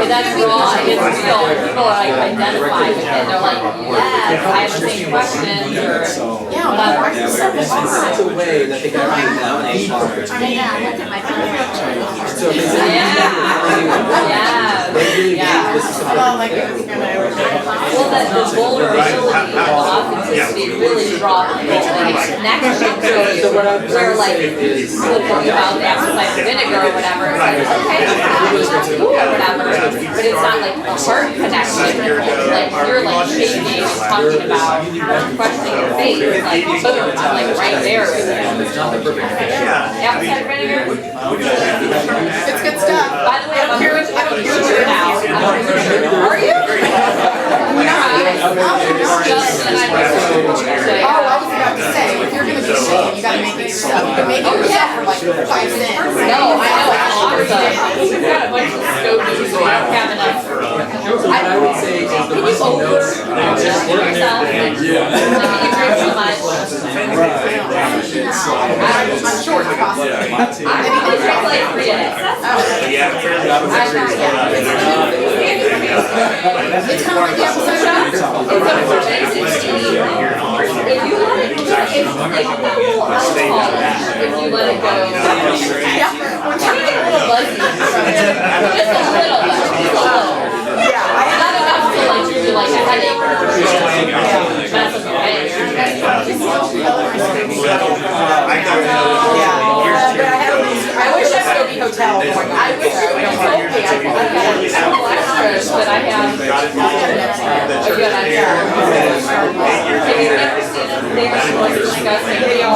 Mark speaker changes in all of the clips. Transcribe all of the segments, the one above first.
Speaker 1: that's raw, it's real. People are like identify with it. They're like, yes, I have the same questions or whatever.
Speaker 2: It's such a way that they can actually nominate partners. So they say,
Speaker 1: well, that the vulnerability, the authenticity really draws people and it connects you to you. Where like people talk about the apple cider vinegar or whatever, it's like, okay, that's cool or whatever, but it's not like a heart connection. Like you're like shaking, talking about questioning your faith, like boom, I'm like right there with you. Apple cider vinegar?
Speaker 3: It's good stuff.
Speaker 1: By the way, I'm a preacher now. Are you?
Speaker 3: Oh, I was about to say, if you're going to be shaking, you got to make it yourself. You can make it yourself for like 5 cents.
Speaker 1: No, I know, it's awesome. We've got a bunch of stogies, we don't have enough.
Speaker 2: I would say is the
Speaker 1: Can you
Speaker 2: ones who knows
Speaker 1: yourself? You drink too much.
Speaker 3: I'm short, possibly.
Speaker 1: I probably drink like 3 a day.
Speaker 3: It's kind of like the episode of
Speaker 1: If you let it go, it's like a little alcohol. If you let it go, we're turning a little buzzy from it. Just a little, but just a little. Not enough to like give you like a headache or mess with your head.
Speaker 3: I wish I could be hotel. I wish you would have told me.
Speaker 1: I've got extras, but I have a good idea. Have you ever seen them? They were like discussing, it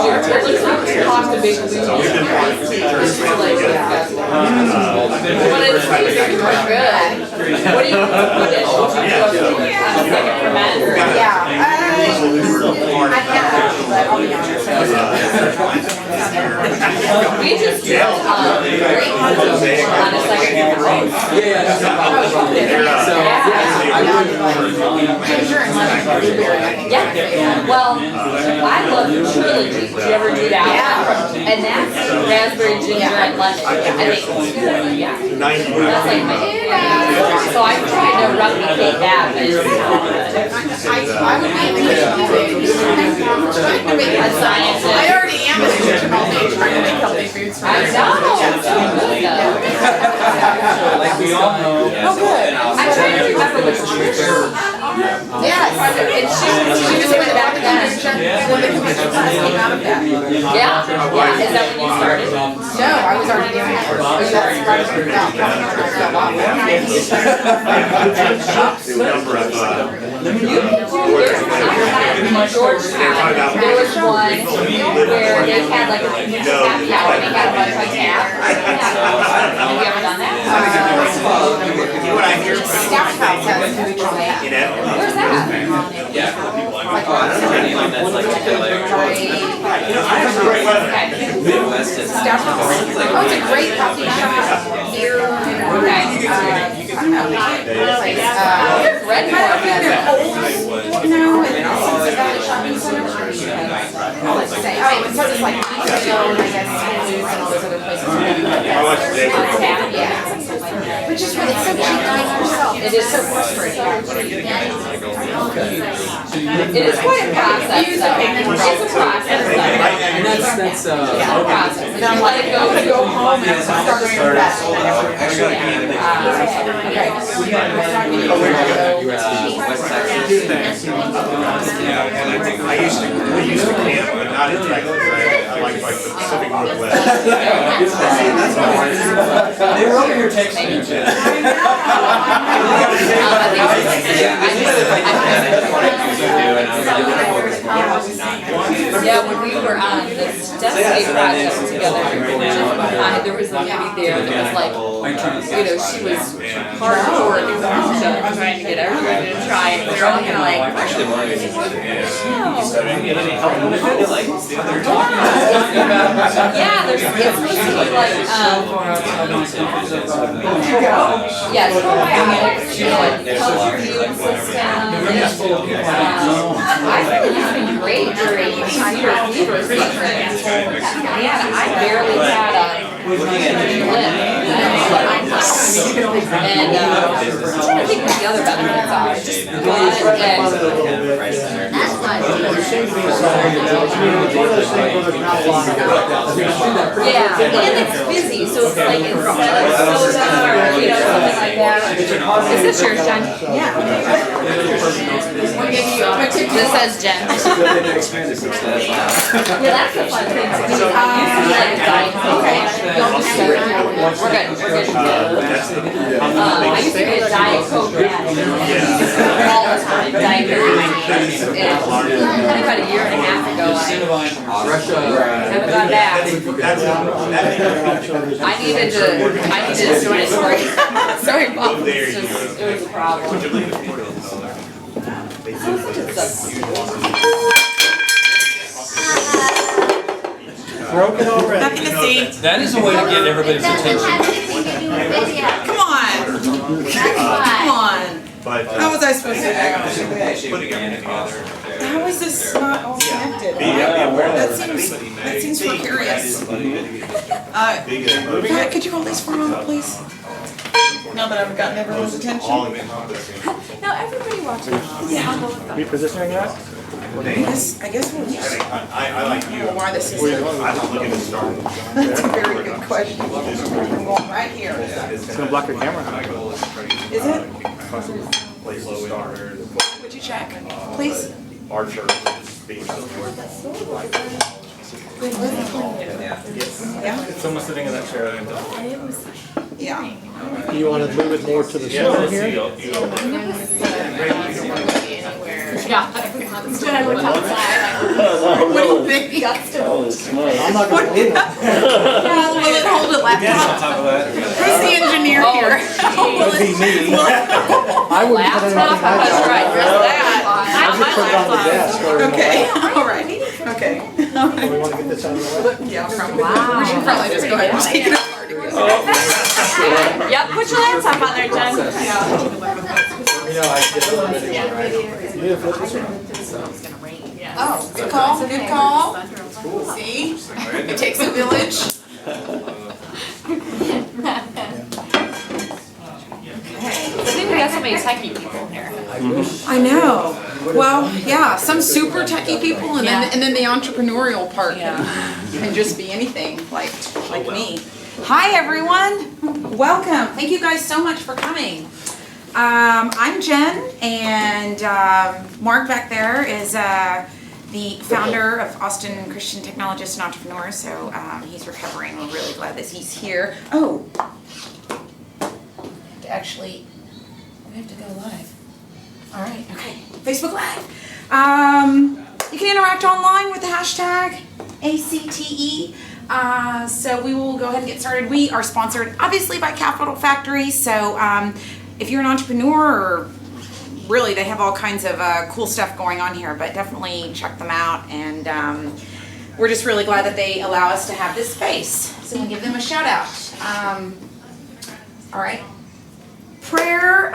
Speaker 1: looks like cost of big food. It's really disgusting. But it's pretty good. What do you put in? Second for men?
Speaker 3: Yeah. I have, but I'll be honest.
Speaker 1: We just did great on a second for men.
Speaker 3: Ginger and lemon blueberry, I think.
Speaker 1: Yeah, well, I love trilogy. Did you ever do that? Yeah. And that's raspberry, ginger, and lemon. I think, yeah. That's like my favorite. So I'm trying to replicate that, but it's not good.
Speaker 3: I would be in the kitchen all day. Trying to make
Speaker 1: A science.
Speaker 3: I already am in the kitchen all day trying to make healthy foods for
Speaker 1: I know.
Speaker 3: myself.
Speaker 1: So good though.
Speaker 2: like we all know.
Speaker 3: Oh, good.
Speaker 1: I'm trying to remember which one.
Speaker 3: Yes. And she just went back to that when the commission class came out of that.
Speaker 1: Yeah? Yeah, is that when you started?
Speaker 3: No, I was already doing it. But that's right about
Speaker 1: You can do, there's one in Georgetown, there was one where they had like a happy hour, and they had a bunch of tap. Have you ever done that?
Speaker 3: Staff House has food on that.
Speaker 1: Where's that?
Speaker 3: Staff House. Oh, it's a great coffee shop. Beer.
Speaker 1: Red Bar has it.
Speaker 3: No, it's about a shopping center. Let's say, oh, because it's like Incubator, I guess, and all those other places. Yeah. Which is really so cheap by yourself. It is so frustrating.
Speaker 1: It is quite a process, though. It's a process, though.
Speaker 2: And that's
Speaker 1: It's a process. If you let it
Speaker 3: Go home and start doing your best.
Speaker 4: We used to camp, but not in Texas. I like the Pacific Northwest.
Speaker 2: They were over here texting each other.
Speaker 1: Yeah, when we were on this Destiny project together, there was a lady there that was like, you know, she was hardcore trying to get everyone to try, and we're all kind of like, yeah, there's, it's supposed to be like, yeah, it's probiotics, you know, like, helps your immune system. I think it's been great during your I barely had a lip. And I think what the other benefits are, just good and
Speaker 5: That's fun.
Speaker 1: yeah, and it's busy, so it's like instead of soda or something like that. Is this yours, Jen? Yeah. This says Jen. Yeah, that's the fun thing. I used to like Diet Coke. We're good. I used to get Diet Coke all the time. Diet Coke. About a year and a half ago, I haven't gone back. I needed to join a story. Sorry, Bob. It was a problem.
Speaker 6: Broken already.
Speaker 3: Nothing to see.
Speaker 6: That is a way to get everybody's
Speaker 5: It doesn't
Speaker 6: attention.
Speaker 5: have anything to do with video.
Speaker 3: Come on.
Speaker 5: That's
Speaker 3: Come
Speaker 5: fine.
Speaker 3: on.
Speaker 4: But,
Speaker 3: How was I supposed to know?
Speaker 4: putting everything together.
Speaker 3: How is this not all connected? That seems precarious. Pat, could you hold these for a moment, please? Now that I've gotten everyone's attention.
Speaker 1: No, everybody watching.
Speaker 6: Repositioning that?
Speaker 3: I guess we'll just,
Speaker 4: I like you.
Speaker 3: why this is.
Speaker 4: I'm looking to start.
Speaker 3: That's a very good question. I'm going right here.
Speaker 6: It's gonna block your camera.
Speaker 3: Is it?
Speaker 4: Place to start.
Speaker 3: Would you check, please?
Speaker 4: Archer is being
Speaker 3: Yeah?
Speaker 6: Someone's sitting in that chair.
Speaker 3: Yeah.
Speaker 7: You want to move it more to the center here?
Speaker 1: Yeah. When I look outside,
Speaker 3: What do you think?
Speaker 7: I'm not going to move it.
Speaker 3: Will it hold it laptop? Who's the engineer here?
Speaker 7: That'd be me. I wouldn't put anything
Speaker 1: laptop, that's
Speaker 7: like
Speaker 1: right,
Speaker 7: that.
Speaker 1: there's
Speaker 7: I just put it on the desk or in the
Speaker 3: Okay,
Speaker 7: back.
Speaker 3: all right, okay.
Speaker 7: We want to get this out of the way.
Speaker 3: Yeah, probably. We should probably just go ahead and take it apart.
Speaker 1: Yep, put your laptop on there, Jen.
Speaker 7: You know, I get the video, right? You need to flip this around.
Speaker 3: Oh, good call, good call. See, it takes a village.
Speaker 1: I think we got so many techie people in here.
Speaker 3: I know. Well, yeah, some super techie people and then the entrepreneurial part can just be anything like me. Hi everyone, welcome. Thank you guys so much for coming. I'm Jen and Mark back there is the founder of Austin Christian Technologists and Entrepreneurs, so he's recovering. We're really glad that he's here. Oh, actually, we have to go live. All right, okay, Facebook Live. You can interact online with the hashtag ACTE. So we will go ahead and get started. We are sponsored obviously by Capital Factory, so if you're an entrepreneur, or really they have all kinds of cool stuff going on here, but definitely check them out, and we're just really glad that they allow us to have this space, so we'll give them a shout out. All right. Prayer,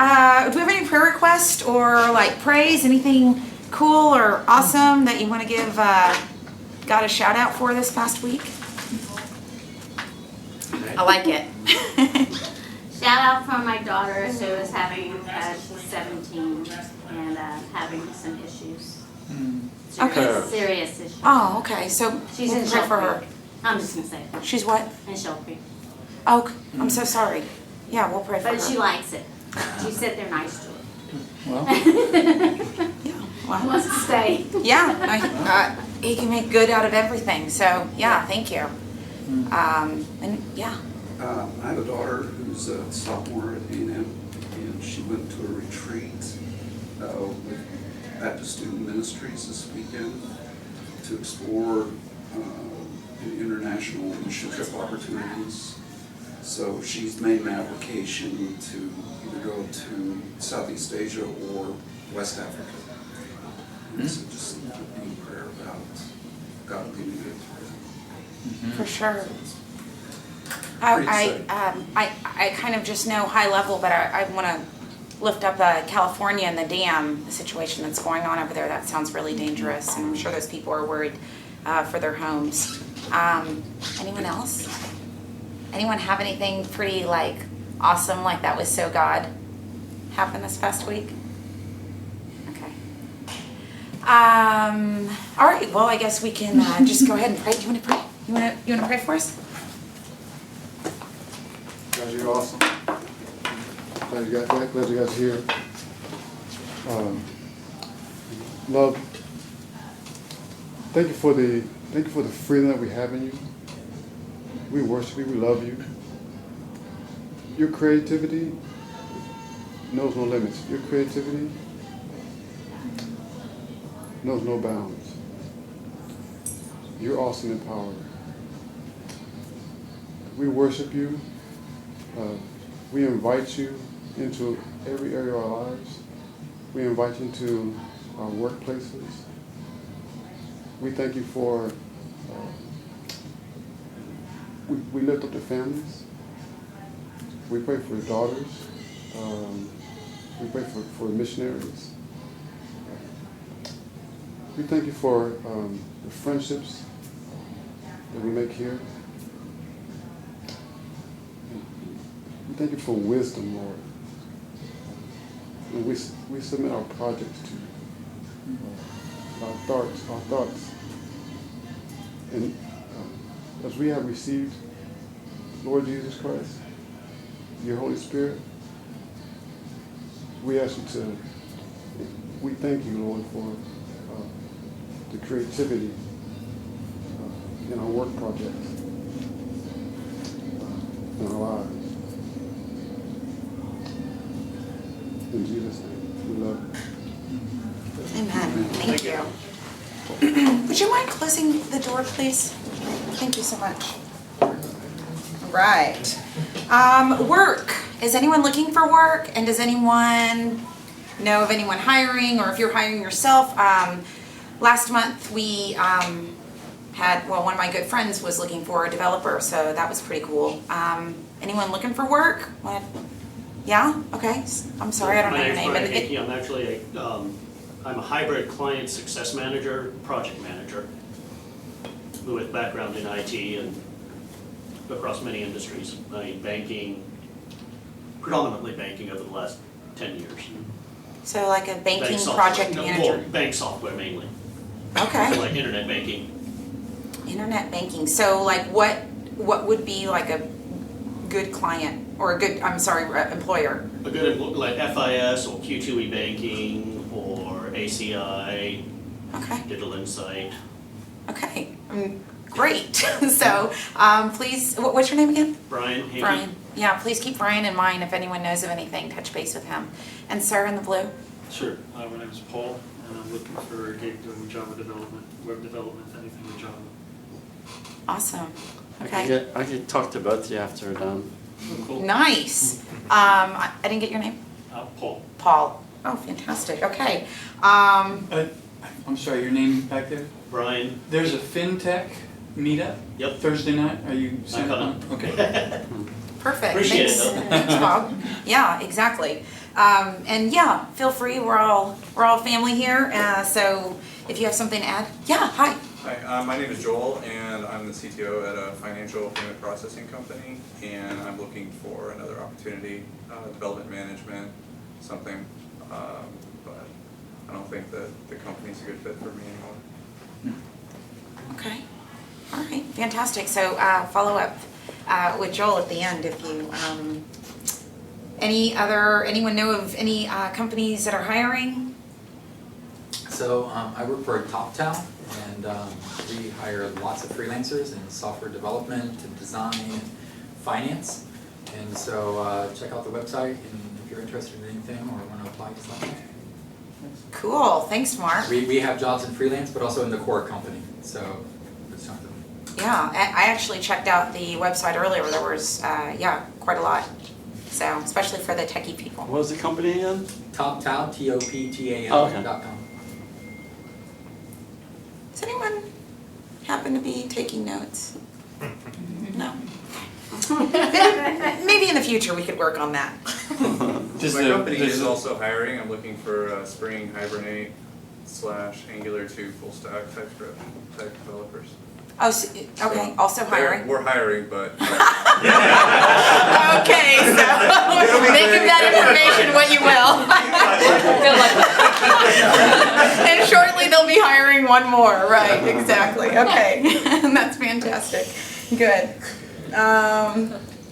Speaker 3: do we have any prayer requests or like praise, anything cool or awesome that you want to give God a shout out for this past week? I like it.
Speaker 5: Shout out for my daughter who is having, she's 17 and having some issues.
Speaker 3: Okay.
Speaker 5: Serious issues.
Speaker 3: Oh, okay, so
Speaker 5: She's
Speaker 3: we'll
Speaker 5: in
Speaker 3: pray for her.
Speaker 5: Shell Creek. I'm just gonna say that.
Speaker 3: She's what?
Speaker 5: In Shell Creek.
Speaker 3: Oh, I'm so sorry. Yeah, we'll pray for her.
Speaker 5: But she likes it. She said they're nice to her.
Speaker 7: Well,
Speaker 3: Wow.
Speaker 5: Wants to stay.
Speaker 3: Yeah, he can make good out of everything, so yeah, thank you. And yeah.
Speaker 8: I have a daughter who's a sophomore at A&M, and she went to a retreat with Baptist Student Ministries this weekend to explore international mission trip opportunities. So she's made an application to either go to Southeast Asia or West Africa. And so just be in prayer about God leading it through.
Speaker 3: For sure. I kind of just know high level, but I want to lift up California and the dam, the situation that's going on over there. That sounds really dangerous, and I'm sure those people are worried for their homes. Anyone else? Anyone have anything pretty like awesome, like that was so God happen this past week? Okay. All right, well, I guess we can just go ahead and pray. Do you want to pray? You want to pray for us?
Speaker 9: Guys, you're awesome. Glad you guys are here. Love, thank you for the freedom that we have in you. We worship you, we love you. Your creativity knows no limits. Your creativity knows no bounds. You're awesome in power. We worship you. We invite you into every area of our lives. We invite you into our workplaces. We thank you for, we lift up the families. We pray for the daughters. We pray for missionaries. We thank you for the friendships that we make here. We thank you for wisdom, Lord. And we submit our projects to you, our thoughts. And as we have received Lord Jesus Christ, your Holy Spirit, we ask you to, we thank you, Lord, for the creativity in our work projects, in our lives. In Jesus' name, we love you.
Speaker 3: Amen. Thank you. Would you mind closing the door, please? Thank you so much. Right. Work. Is anyone looking for work? And does anyone know of anyone hiring, or if you're hiring yourself? Last month we had, well, one of my good friends was looking for a developer, so that was pretty cool. Anyone looking for work? Yeah? Okay. I'm sorry, I don't know your name.
Speaker 10: My name's Brian Hickey. I'm actually I'm a hybrid client success manager, project manager, with background in IT and across many industries. I mean, banking, predominantly banking over the last 10 years.
Speaker 3: So like a banking
Speaker 10: software,
Speaker 3: project manager?
Speaker 10: Well, bank software mainly.
Speaker 3: Okay.
Speaker 10: So like internet banking.
Speaker 3: Internet banking. So like what would be like a good client or a good, employer?
Speaker 10: A good, like FIS or Q2E banking or ACI,
Speaker 3: Okay.
Speaker 10: Digital Insight.
Speaker 3: Okay. Great. So please, what's your name again?
Speaker 10: Brian Hickey.
Speaker 3: Brian. Yeah, please keep Brian in mind if anyone knows of anything, touch base with him. And sir in the blue?
Speaker 11: Sure. My name is Paul, and I'm looking for a gig doing Java development, web development, anything with Java.
Speaker 3: Awesome. Okay.
Speaker 12: I could talk to both of you after we're done.
Speaker 11: Cool.
Speaker 3: Nice. I didn't get your name?
Speaker 11: Paul.
Speaker 3: Paul. Oh, fantastic. Okay.
Speaker 13: I'm sorry, your name back there?
Speaker 10: Brian.
Speaker 13: There's a FinTech meetup?
Speaker 10: Yep.
Speaker 13: Thursday night? Are you
Speaker 10: I'm coming.
Speaker 13: Okay.
Speaker 3: Perfect.
Speaker 10: Appreciate
Speaker 3: Thanks.
Speaker 10: it.
Speaker 3: Thanks, Bob. Yeah, exactly. And yeah, feel free. We're all family here. So if you have something to add, yeah. Hi.
Speaker 14: Hi, my name is Joel, and I'm the CTO at a financial payment processing company, and I'm looking for another opportunity, development management, something, but I don't think that the company's a good fit for me anymore.
Speaker 3: Okay. All right. Fantastic. So follow up with Joel at the end if you. Anyone know of any companies that are hiring?
Speaker 15: So I work for TopTal, and we hire lots of freelancers in software development and design and finance. And so check out the website, and if you're interested in anything or want to apply, just let me know.
Speaker 3: Cool. Thanks, Mark.
Speaker 15: We have jobs in freelance, but also in the core company. So it's something.
Speaker 3: Yeah, I actually checked out the website earlier. There was quite a lot. So especially for the techie people.
Speaker 12: What was the company again?
Speaker 15: TopTal, TOPTAL.com.
Speaker 12: Oh, okay.
Speaker 3: Does anyone happen to be taking notes? No? Maybe in the future we could work on that.
Speaker 14: My company is also hiring. I'm looking for Spring Hibernate Angular 2 full stack TypeScript type developers.
Speaker 3: Oh, okay, also hiring.
Speaker 14: We're hiring, but
Speaker 3: Okay, so make of that information what you will.
Speaker 1: Good luck.
Speaker 3: And shortly they'll be hiring one more, right, exactly, okay. That's fantastic, good.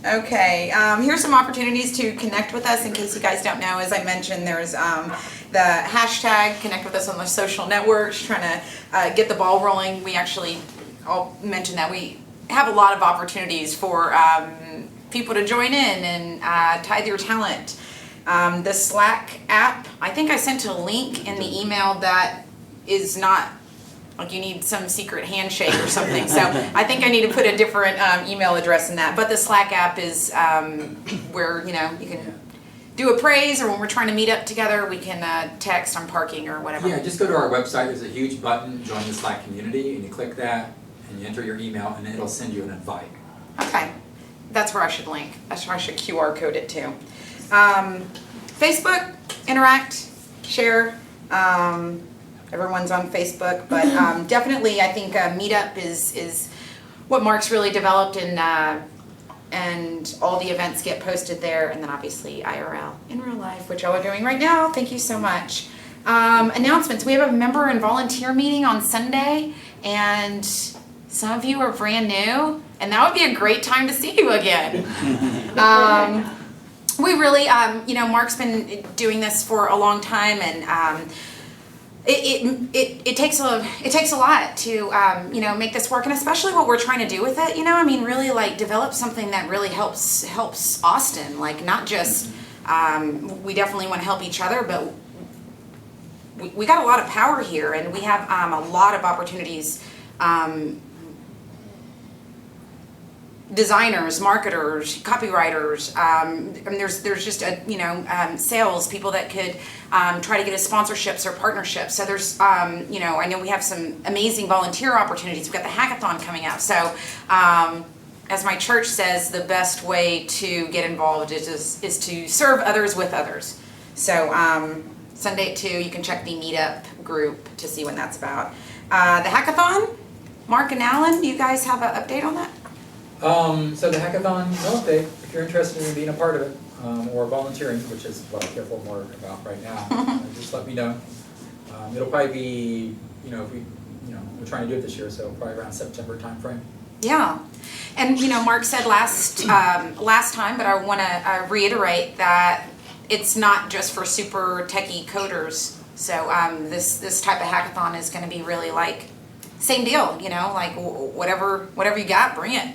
Speaker 3: Okay, here's some opportunities to connect with us in case you guys don't know. As I mentioned, there's the hashtag, connect with us on the social networks, trying to get the ball rolling. We actually, I'll mention that we have a lot of opportunities for people to join in and tithe your talent. The Slack app, I think I sent a link in the email that is not, like you need some secret handshake or something, so I think I need to put a different email address in that. But the Slack app is where, you know, you can do a praise, or when we're trying to meet up together, we can text on parking or whatever.
Speaker 15: Yeah, just go to our website, there's a huge button, join the Slack community, and you click that, and you enter your email, and it'll send you an invite.
Speaker 3: Okay, that's where I should link. That's where I should QR code it to. Facebook, interact, share. Everyone's on Facebook, but definitely I think Meetup is what Mark's really developed, and all the events get posted there, and then obviously IRL, in real life, which y'all are doing right now. Thank you so much. Announcements, we have a member and volunteer meeting on Sunday, and some of you are brand new, and that would be a great time to see you again. We really, you know, Mark's been doing this for a long time, and it takes a lot to you know, make this work, and especially what we're trying to do with it. You know, I mean, really like develop something that really helps Austin. Like not just we definitely want to help each other, but we got a lot of power here, and we have a lot of opportunities. Designers, marketers, copywriters. I mean, there's just a, you know, sales people that could try to get us sponsorships or partnerships. So there's you know, I know we have some amazing volunteer opportunities. We've got the hackathon coming up. So as my church says, the best way to get involved is to serve others with others. So Sunday at 2, you can check the meetup group to see when that's about. The hackathon, Mark and Alan, do you guys have an update on that?
Speaker 15: So the hackathon, no update. If you're interested in being a part of it, or volunteering, which is what I care for more about right now, just let me know. It'll probably be, you know, if we, you know, we're trying to do it this year, so probably around September timeframe.
Speaker 3: Yeah, and you know, Mark said last time, but I want to reiterate that it's not just for super techie coders. So this type of hackathon is going to be really like same deal, you know, like whatever you got, bring it,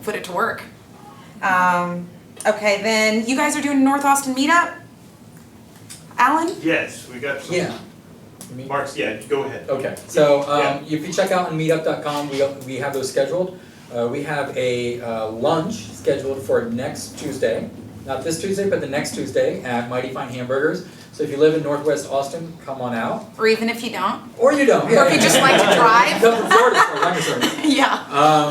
Speaker 3: put it to work. Okay, then you guys are doing a North Austin meetup, Alan?
Speaker 11: Yes, we got some.
Speaker 15: Yeah.
Speaker 11: Mark's, yeah, go ahead.
Speaker 15: Okay, so if you check out on meetup.com, we have those scheduled. We have a lunch scheduled for next Tuesday, not this Tuesday, but the next Tuesday at Mighty Fine Hamburgers. So if you live in Northwest Austin, come on out.
Speaker 3: Or even if you don't.
Speaker 15: Or you don't.
Speaker 3: Or if you just like to drive.
Speaker 15: Come from Florida for lunch service.
Speaker 3: Yeah.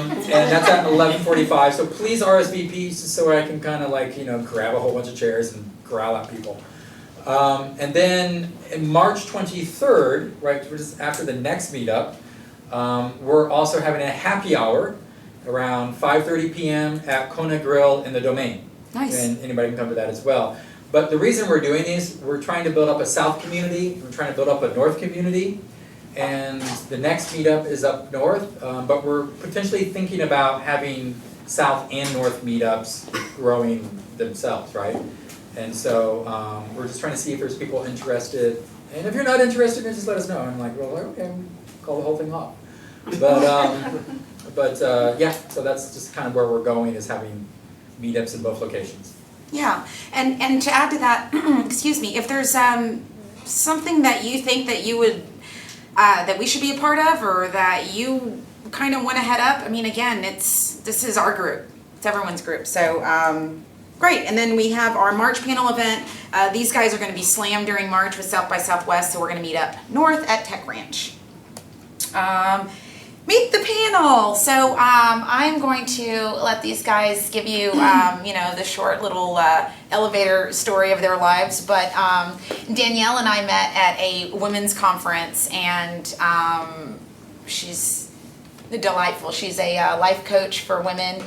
Speaker 15: And that's at 11:45. So please RSVP so I can kind of like, you know, grab a whole bunch of chairs and corral out people. And then in March 23rd, right, just after the next meetup, we're also having a happy hour around 5:30 p.m. at Kona Grill in the Domain.
Speaker 3: Nice.
Speaker 15: And anybody can come to that as well. But the reason we're doing these, we're trying to build up a South community, we're trying to build up a North community, and the next meetup is up north, but we're potentially thinking about having South and North meetups growing themselves, right? And so we're just trying to see if there's people interested, and if you're not interested, then just let us know. I'm like, well, okay, call the whole thing off. But yeah, so that's just kind of where we're going, is having meetups in both locations.
Speaker 3: Yeah, and to add to that, excuse me, if there's something that you think that you would, that we should be a part of, or that you kind of want to head up, I mean, again, this is our group, it's everyone's group, so great. And then we have our March panel event. These guys are going to be slammed during March with South by Southwest, so we're going to meet up north at Tech Ranch. meet the panel. So I'm going to let these guys give you, the short little elevator story of their lives. But Danielle and I met at a women's conference, and she's delightful. She's a life coach for women,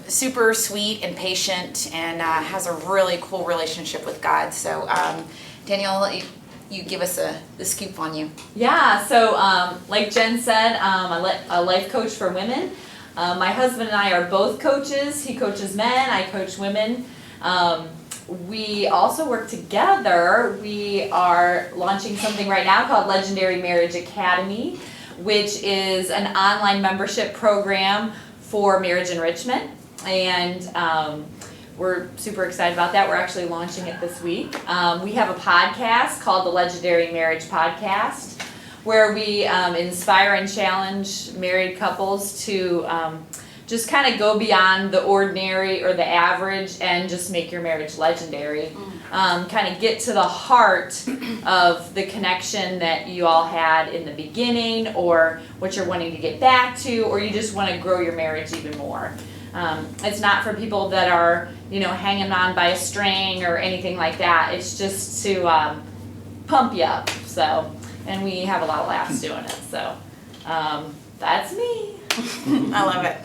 Speaker 3: super sweet and patient, and has a really cool relationship with God. So Danielle, you give us the scoop on you.
Speaker 1: Yeah, so like Jen said, a life coach for women. My husband and I are both coaches. He coaches men, I coach women. We also work together. We are launching something right now called Legendary Marriage Academy, which is an online membership program for marriage enrichment. And we're super excited about that. We're actually launching it this week. We have a podcast called the Legendary Marriage Podcast, where we inspire and challenge married couples to just kind of go beyond the ordinary or the average and just make your marriage legendary. Kind of get to the heart of the connection that you all had in the beginning, or what you're wanting to get back to, or you just want to grow your marriage even more. It's not for people that are, hanging on by a string or anything like that. It's just to pump you up. So, and we have a lot of laughs doing it. So, that's me.
Speaker 3: I love it.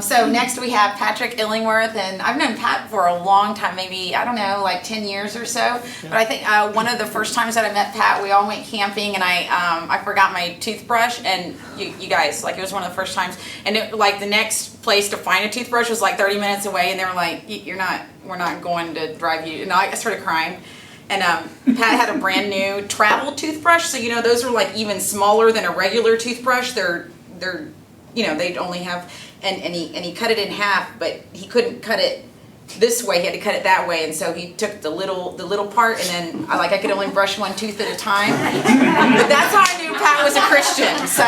Speaker 3: So next we have Patrick Illingworth, and I've known Pat for a long time, maybe, I don't know, like 10 years or so. But I think one of the first times that I met Pat, we all went camping, and I forgot my toothbrush, and you guys, like, it was one of the first times, and the next place to find a toothbrush was like 30 minutes away, and they were like, we're not going to drive you, and I started crying. And Pat had a brand new travel toothbrush, so those are like even smaller than a regular toothbrush. They're they'd only have, and he cut it in half, but he couldn't cut it this way, he had to cut it that way, and so he took the little part, and then I could only brush one tooth at a time. But that's how I knew Pat was a Christian. So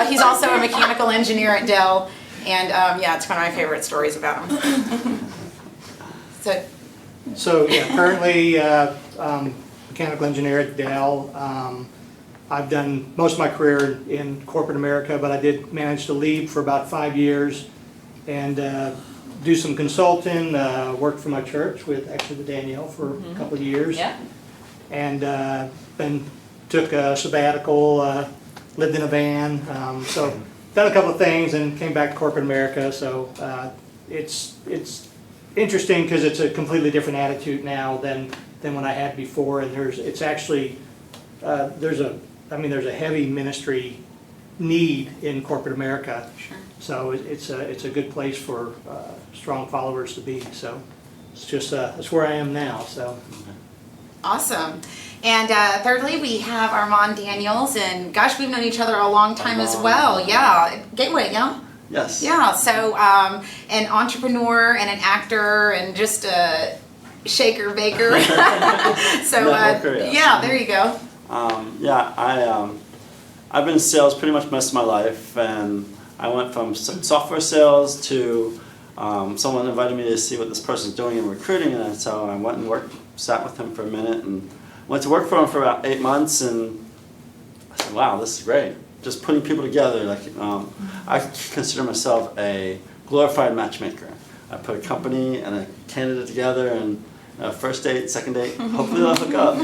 Speaker 3: he's also a mechanical engineer at Dell, and it's one of my favorite stories about him.
Speaker 16: So yeah, currently mechanical engineer at Dell. I've done most of my career in corporate America, but I did manage to leave for about 5 years and do some consulting, worked for my church with Danielle for a couple of years.
Speaker 1: Yeah.
Speaker 16: And then took a sabbatical, lived in a van, so done a couple of things and came back to corporate America. So it's interesting because it's a completely different attitude now than what I had before, and there's a heavy ministry need in corporate America.
Speaker 3: Sure.
Speaker 16: So it's a good place for strong followers to be. So it's just that's where I am now. So
Speaker 3: awesome. And thirdly, we have Armand Daniels, and gosh, we've known each other a long time as well. Yeah, Gateway, yeah.
Speaker 12: Yes.
Speaker 3: Yeah. So an entrepreneur and an actor and just a shaker baker. So
Speaker 12: Networker,
Speaker 3: yeah, there you go.
Speaker 12: I've been in sales pretty much most of my life, and I went from software sales to someone invited me to see what this person's doing in recruiting, and so I went and sat with him for a minute, and went to work for him for about 8 months, and I said, wow, this is great. Just putting people together. I consider myself a glorified matchmaker. I put a company and a candidate together, and first date, second date, hopefully they'll hook up,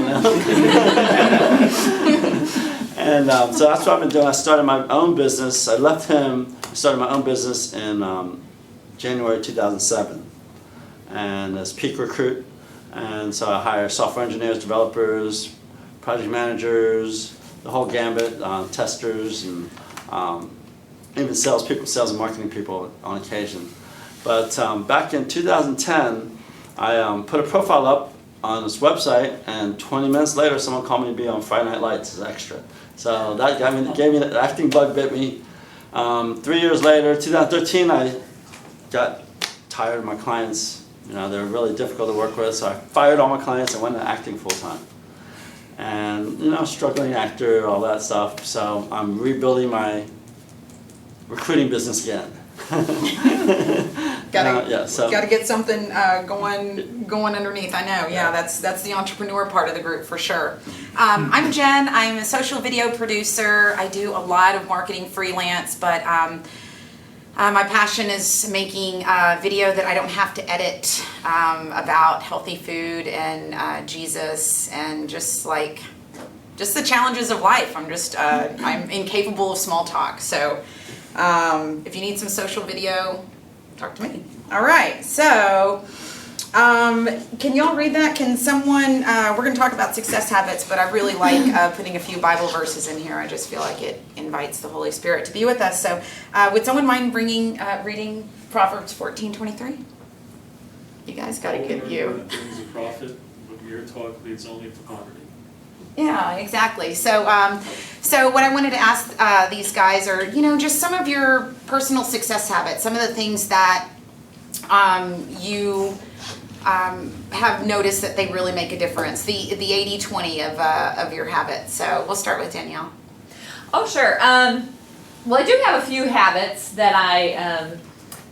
Speaker 12: And so that's what I've been doing. I started my own business. I left him, I started my own business in January 2007. And as Peak Recruit. And so I hire software engineers, developers, project managers, the whole gambit, testers, and even salespeople, sales and marketing people on occasion. But back in 2010, I put a profile up on this website, and 20 minutes later, someone called me to be on Friday Night Lights as extra. So that gave me the acting bug bit me. 3 years later, 2013, I got tired of my clients. They were really difficult to work with, so I fired all my clients and went into acting full time. And struggling actor, all that stuff. So I'm rebuilding my recruiting business again.
Speaker 3: Gotta get something going underneath. I know. Yeah, that's the entrepreneur part of the group for sure. I'm Jen. I'm a social video producer. I do a lot of marketing freelance, but my passion is making video that I don't have to edit about healthy food and Jesus and just the challenges of life. I'm incapable of small talk. So if you need some social video, talk to me. All right, so can y'all read that? Can someone, we're going to talk about success habits, but I really like putting a few Bible verses in here. I just feel like it invites the Holy Spirit to be with us. So would someone mind reading Proverbs 14:23? You guys got a good view.
Speaker 11: Things of profit, but mere talk leads only to poverty.
Speaker 3: Yeah, exactly. So what I wanted to ask these guys are, just some of your personal success habits, some of the things that you have noticed that they really make a difference, the 80-20 of your habits. So we'll start with Danielle.
Speaker 1: Oh, sure. Well, I do have a few habits that I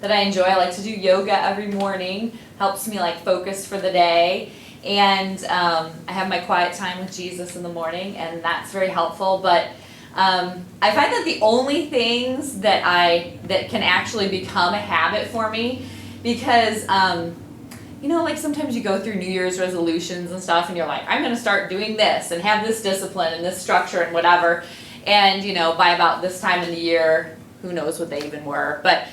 Speaker 1: enjoy. I like to do yoga every morning. Helps me focus for the day. And I have my quiet time with Jesus in the morning, and that's very helpful. But I find that the only things that can actually become a habit for me, because sometimes you go through New Year's resolutions and stuff, and you're like, I'm going to start doing this and have this discipline and this structure and whatever. And by about this time in the year, who knows what they even were. But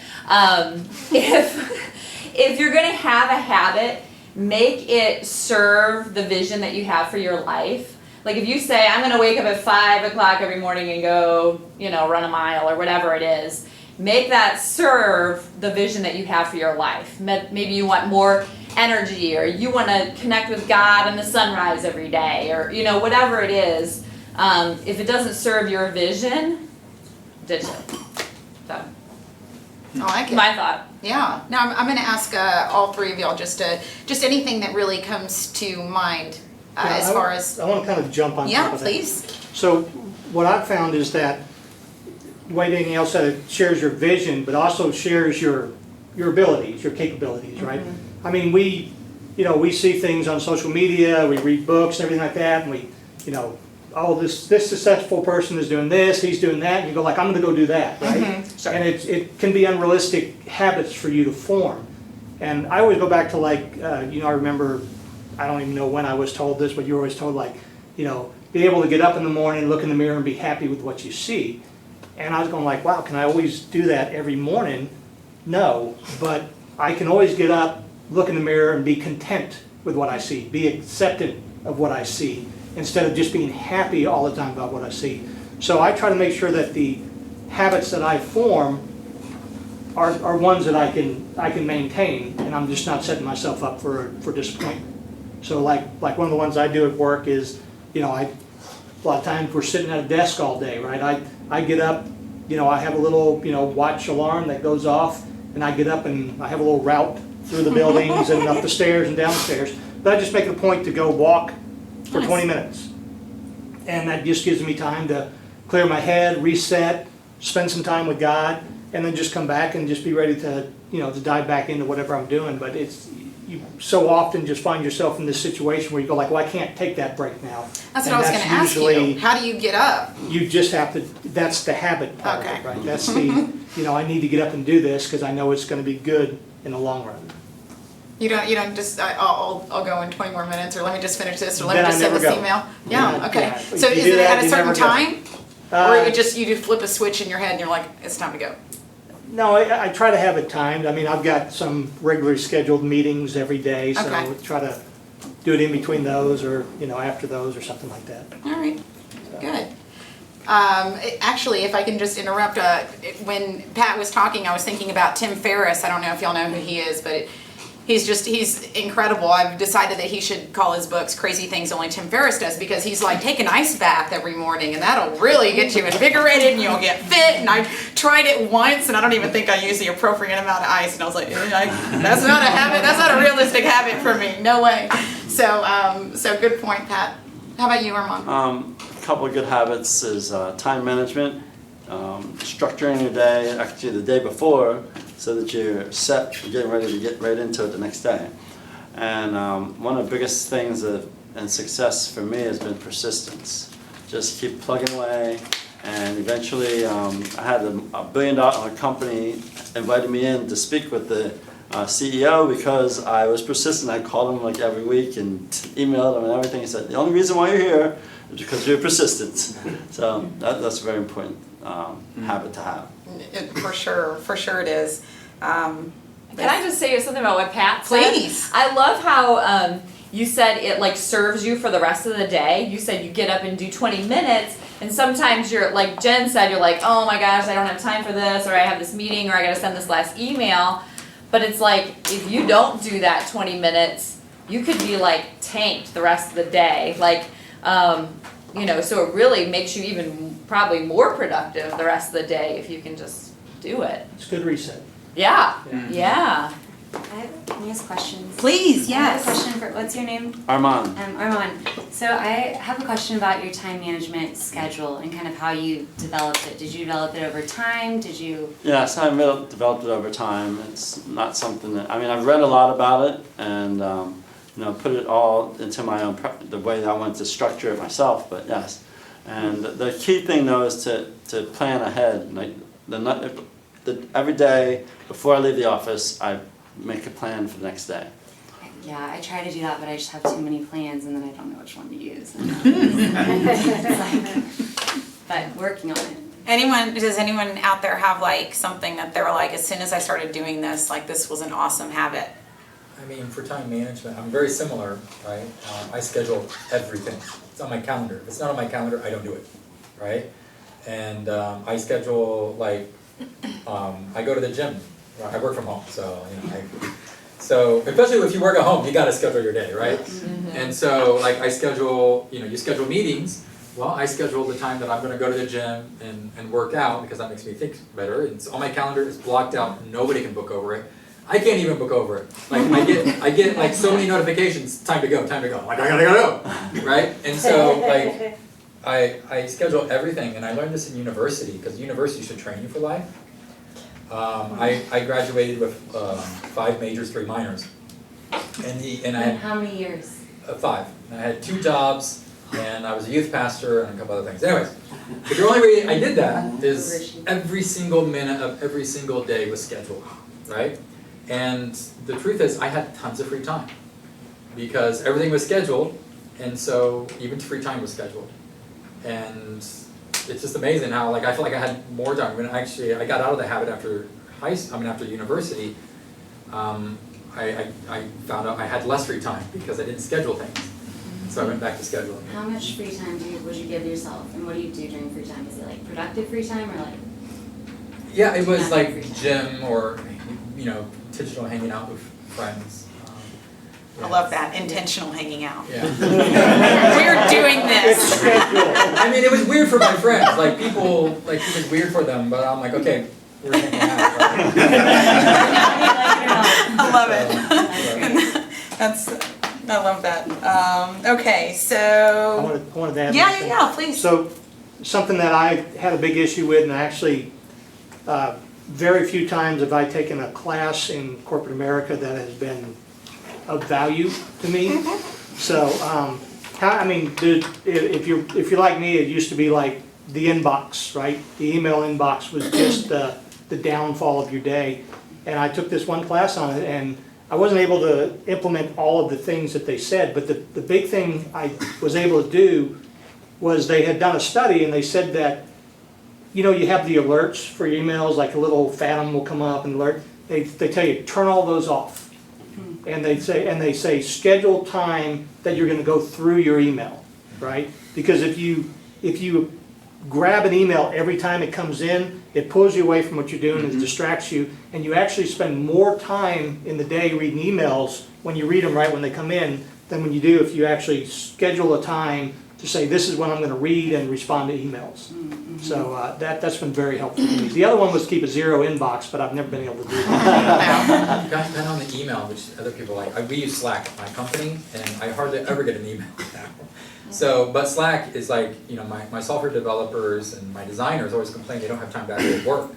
Speaker 1: if you're going to have a habit, make it serve the vision that you have for your life. Like if you say, I'm going to wake up at 5 o'clock every morning and go, run a mile or whatever it is, make that serve the vision that you have for your life. Maybe you want more energy, or you want to connect with God in the sunrise every day, or, whatever it is. If it doesn't serve your vision, ditch it. So.
Speaker 3: I like it.
Speaker 1: My thought.
Speaker 3: Yeah. Now I'm going to ask all three of y'all just anything that really comes to mind as far as.
Speaker 16: I want to kind of jump on top of that.
Speaker 3: Yeah, please.
Speaker 16: So what I've found is that the way Danielle said it, shares your vision, but also shares your abilities, your capabilities, right? Mm-hmm. I mean, we see things on social media, we read books and everything like that, and we, this successful person is doing this, he's doing that, and you go I'm going to go do that, right? Mm-hmm. Sure. And it can be unrealistic habits for you to form. And I always go back to I remember, I don't even know when I was told this, but you were always told be able to get up in the morning, look in the mirror, and be happy with what you see. And I was going wow, can I always do that every morning? No, but I can always get up, look in the mirror, and be content with what I see, be acceptant of what I see, instead of just being happy all the time about what I see. So I try to make sure that the habits that I form are ones that I can maintain, and I'm just not setting myself up for disappointment. So like one of the ones I do at work is, a lot of times we're sitting at a desk all day, right? I get up, I have a little, watch alarm that goes off, and I get up and I have a little route through the buildings and up the stairs and down the stairs. But I just make it a point to go walk for 20 minutes. And that just gives me time to clear my head, reset, spend some time with God, and then just come back and just be ready to, to dive back into whatever I'm doing. But you so often just find yourself in this situation where you go well, I can't take that break now.
Speaker 3: That's what I was going to ask you. How do you get up?
Speaker 16: You just have to, that's the habit part of it, right? That's the, I need to get up and do this because I know it's going to be good in the long run.
Speaker 3: You don't just, I'll go in 20 more minutes, or let me just finish this, or let me just send this email? Yeah, okay.
Speaker 16: Yeah.
Speaker 3: So is it at a certain time? Or you just flip a switch in your head and you're like, it's time to go?
Speaker 16: No, I try to have it timed. I mean, I've got some regularly scheduled meetings every day, so I try to do it in between those, or after those, or something like that.
Speaker 3: All right, good. Actually, if I can just interrupt, when Pat was talking, I was thinking about Tim Ferriss. I don't know if y'all know who he is, but he's incredible. I've decided that he should call his books Crazy Things Only Tim Ferriss Does, because he's take an ice bath every morning, and that'll really get you invigorated and you'll get fit. And I tried it once, and I don't even think I used the appropriate amount of ice, and I was like, that's not a habit, that's not a realistic habit for me, no way. So good point, Pat. How about you, Armand?
Speaker 12: A couple of good habits is time management. structuring your day, actually the day before, so that you're set, getting ready to get right into it the next day. And one of the biggest things in success for me has been persistence. Just keep plugging away, and eventually I had a $1 billion company invited me in to speak with the CEO because I was persistent. I called him like every week and emailed him and everything. He said, the only reason why you're here is because you're persistent. So that's a very important habit to have.
Speaker 3: For sure it is.
Speaker 1: Can I just say something about what Pat said?
Speaker 3: Please.
Speaker 1: I love how you said it like serves you for the rest of the day. You said you get up and do 20 minutes, and sometimes you're, like Jen said, you're like, oh my gosh, I don't have time for this, or I have this meeting, or I gotta send this last email. But it's like, if you don't do that 20 minutes, you could be like tanked the rest of the day. Like, you know, so it really makes you even probably more productive the rest of the day if you can just do it.
Speaker 16: It's a good reset.
Speaker 1: Yeah, yeah.
Speaker 17: Can you ask questions?
Speaker 3: Please,
Speaker 17: I have
Speaker 3: yes.
Speaker 17: a question for, what's your name?
Speaker 12: Armand.
Speaker 17: Armand. So I have a question about your time management schedule and kind of how you developed it. Did you develop it over time? Did you?
Speaker 12: Yes, I developed it over time. It's not something that, I mean, I've read a lot about it and, you know, put it all into my own, the way that I wanted to structure it myself, but yes. And the key thing though is to plan ahead. Like every day before I leave the office, I make a plan for the next day.
Speaker 17: Yeah, I try to do that, but I just have too many plans and then I don't know which one to use. But working on it.
Speaker 3: Does anyone out there have like something that they were like, as soon as I started doing this, like this was an awesome habit?
Speaker 15: I mean, for time management, I'm very similar, right? I schedule everything. It's on my calendar. If it's not on my calendar, I don't do it, right? And I schedule, like, I go to the gym. I work from home, so, you know, so especially if you work at home, you gotta schedule your day, right?
Speaker 17: Mm-hmm.
Speaker 15: And so, like, I schedule, you know, you schedule meetings. Well, I schedule the time that I'm gonna go to the gym and work out because that makes me think better. It's on my calendar, it's blocked out, nobody can book over it. I can't even book over it. Like I get like so many notifications, time to go. I'm like, I gotta go, right? And so like I schedule everything, and I learned this in university because university should train you for life. I graduated with 5 majors, 3 minors, and I had
Speaker 17: how many years?
Speaker 15: 5. And I had 2 jobs, and I was a youth pastor and a couple other things. Anyways, but the only way I did that is every single minute of every single day was scheduled, right? And the truth is, I had tons of free time because everything was scheduled, and so even free time was scheduled. And it's just amazing how, like, I feel like I had more time. When actually I got out of the habit after after university, I found out I had less free time because I didn't schedule things. So I went back to scheduling.
Speaker 17: How much free time would you give yourself, and what do you do during free time? Is it like productive free time or like?
Speaker 15: Yeah, it was like gym or, you know, digital hanging out with friends.
Speaker 3: I love that, intentional hanging out.
Speaker 15: Yeah.
Speaker 3: We're doing this.
Speaker 15: I mean, it was weird for my friends. Like people, like it was weird for them, but I'm like, okay, we're hanging out. Right?
Speaker 3: I love it. I love that. Okay, so.
Speaker 16: I wanted to add
Speaker 3: Yeah, please.
Speaker 16: So, something that I had a big issue with, and actually, very few times have I taken a class in corporate America that has been of value to me. So, if you're like me, it used to be like the inbox, right? The email inbox was just the downfall of your day. And I took this one class on it, and I wasn't able to implement all of the things that they said, but the big thing I was able to do was they had done a study, and they said that, you know, you have the alerts for your emails, like a little phantom will come up and alert. They tell you, turn all those off. And they say schedule time that you're going to go through your email, right? Because if you grab an email every time it comes in, it pulls you away from what you're doing and it distracts you, and you actually spend more time in the day reading emails when you read them right when they come in than when you do if you actually schedule a time to say this is when I'm going to read and respond to emails. So that's been very helpful to me. The other one was keep a 0 inbox, but I've never been able to do that.
Speaker 15: You got that on the email, which other people like. We use Slack at my company, and I hardly ever get an email now. So, but Slack is like, you know, my software developers and my designers always complain they don't have time to actually work.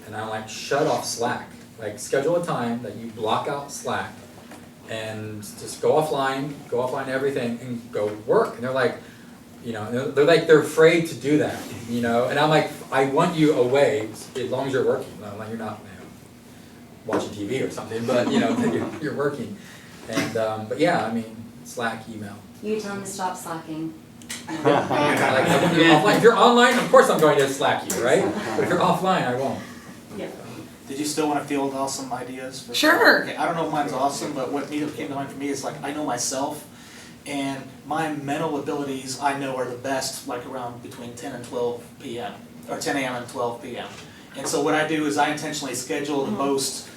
Speaker 15: And I'm like, shut off Slack. Like, schedule a time that you block out Slack and just go offline everything and go work. And they're like, you know, they're afraid to do that, you know. And I'm like, I want you away as long as you're working. Like you're not, you know, watching TV or something, but you know, you're working. And but yeah, I mean, Slack, email.
Speaker 17: You tell them to stop slacking.
Speaker 15: Like, I want you offline. If you're online, of course I'm going to Slack you, right? But if you're offline, I won't.
Speaker 18: Yeah. Did you still want to field awesome ideas?
Speaker 3: Sure.
Speaker 18: Okay, I don't know if mine's awesome, but what came to mind for me is like, I know myself, and my mental abilities I know are the best like around between 10 and 12 p.m. or 10 a.m. and 12 p.m. And so what I do is I intentionally schedule the most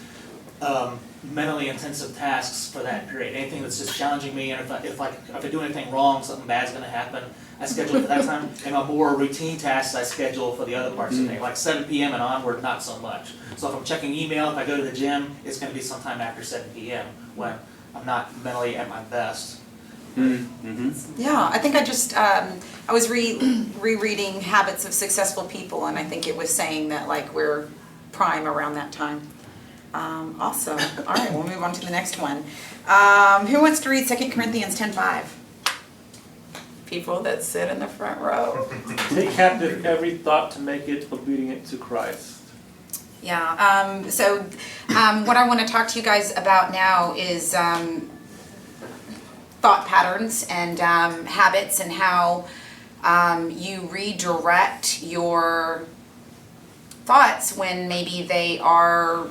Speaker 18: mentally intensive tasks for that period. Anything that's just challenging me, and if I do anything wrong, something bad's going to happen, I schedule it for that time. And my more routine tasks I schedule for the other parts of the day, like 7 p.m. and onward, not so much. So if I'm checking email, if I go to the gym, it's going to be sometime after 7 p.m. when I'm not mentally at my best.
Speaker 3: Yeah, I think I just, I was rereading Habits of Successful People, and I think it was saying that like we're prime around that time. Awesome. All right, we'll move on to the next one. Who wants to read 2 Corinthians 10:5? People that sit in the front row.
Speaker 6: Take captive every thought to make it obedient to Christ.
Speaker 3: Yeah, so what I want to talk to you guys about now is thought patterns and habits, and how you redirect your thoughts when maybe they are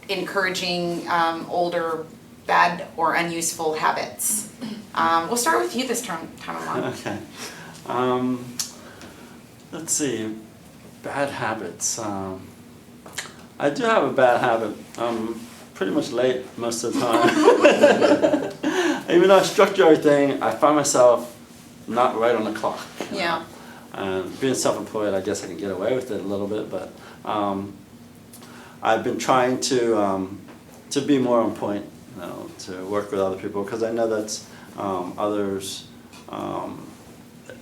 Speaker 3: encouraging older bad or unuseful habits. We'll start with you this time around.
Speaker 12: Okay. Let's see. Bad habits. I do have a bad habit. I'm pretty much late most of the time. Even though I structure everything, I find myself not right on the clock.
Speaker 3: Yeah.
Speaker 12: Being self-employed, I guess I can get away with it a little bit, but I've been trying to be more on point, you know, to work with other people, because I know that's others.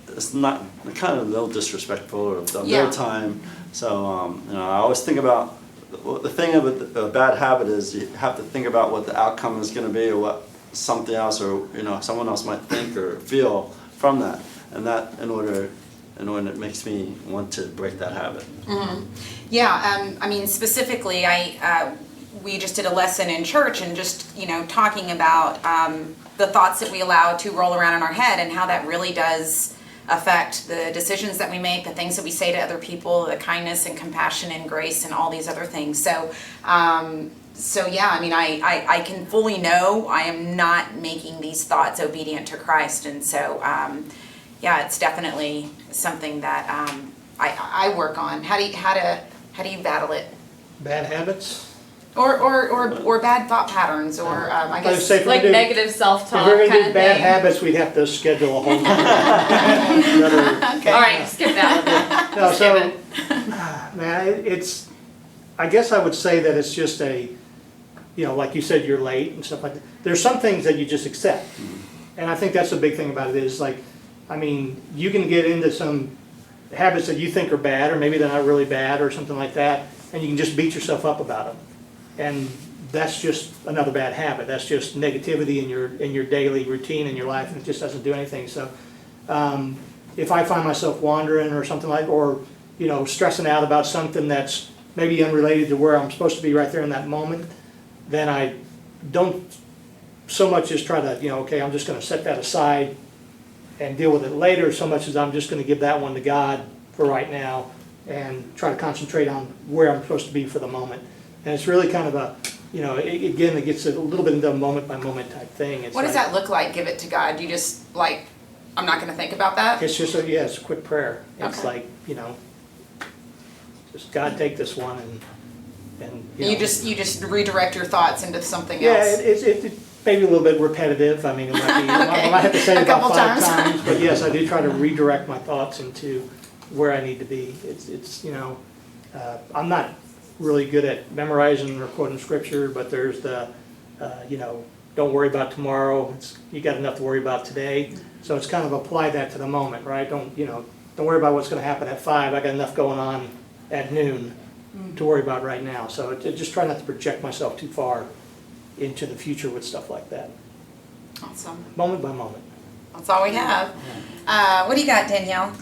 Speaker 12: It's not kind of a little disrespectful of their time. So you know, I always think about the thing of a bad habit is you have to think about what the outcome is going to be, or what something else, or you know, someone else might think or feel from that, and that in order it makes me want to break that habit.
Speaker 3: Mm-hmm. Yeah, I mean specifically, we just did a lesson in church, and just talking about the thoughts that we allow to roll around in our head, and how that really does affect the decisions that we make, the things that we say to other people, the kindness and compassion and grace and all these other things. So yeah, I mean, I can fully know I am not making these thoughts obedient to Christ, and so yeah, it's definitely something that I work on. How do you battle it?
Speaker 16: Bad habits?
Speaker 3: Or bad thought patterns, or I guess
Speaker 1: like negative self-talk.
Speaker 16: If we're
Speaker 1: kind
Speaker 16: gonna do
Speaker 1: of
Speaker 16: bad
Speaker 1: thing.
Speaker 16: habits, we'd have to schedule a whole
Speaker 3: Okay.
Speaker 1: All right, skip that.
Speaker 16: No,
Speaker 1: Skip
Speaker 16: so,
Speaker 1: it.
Speaker 16: man, it's, I guess I would say that it's just a, like you said, you're late and stuff like that. There's some things that you just accept. And I think that's the big thing about it is, like, I mean, you can get into some habits that you think are bad, or maybe they're not really bad or something like that, and you can just beat yourself up about them. And that's just another bad habit. That's just negativity in your daily routine in your life, and it just doesn't do anything. So if I find myself wandering or something like, or stressing out about something that's maybe unrelated to where I'm supposed to be right there in that moment, then I don't so much as try to, okay, I'm just going to set that aside and deal with it later, so much as I'm just going to give that one to God for right now and try to concentrate on where I'm supposed to be for the moment. And it's really kind of a, again, it gets a little bit into a moment by moment type thing. It's
Speaker 3: what does that look like? Give it to God. Do you just like, I'm not going to think about that?
Speaker 16: It's just it's a quick prayer. It's like, just God, take this one, and
Speaker 3: you just redirect your thoughts into something
Speaker 16: yeah,
Speaker 3: else.
Speaker 16: It maybe a little bit repetitive. I mean, it might be, I might have to say it about 5 times, but yes, I do try to redirect my thoughts into where I need to be. It's I'm not really good at memorizing or quoting scripture, but there's the don't worry about tomorrow, you got enough to worry about today. So it's kind of apply that to the moment, right? Don't worry about what's going to happen at 5. I got enough going on at noon to worry about right now. So just try not to project myself too far into the future with stuff like that.
Speaker 3: Awesome.
Speaker 16: Moment by moment.
Speaker 3: That's all we have. What do you got, Danielle?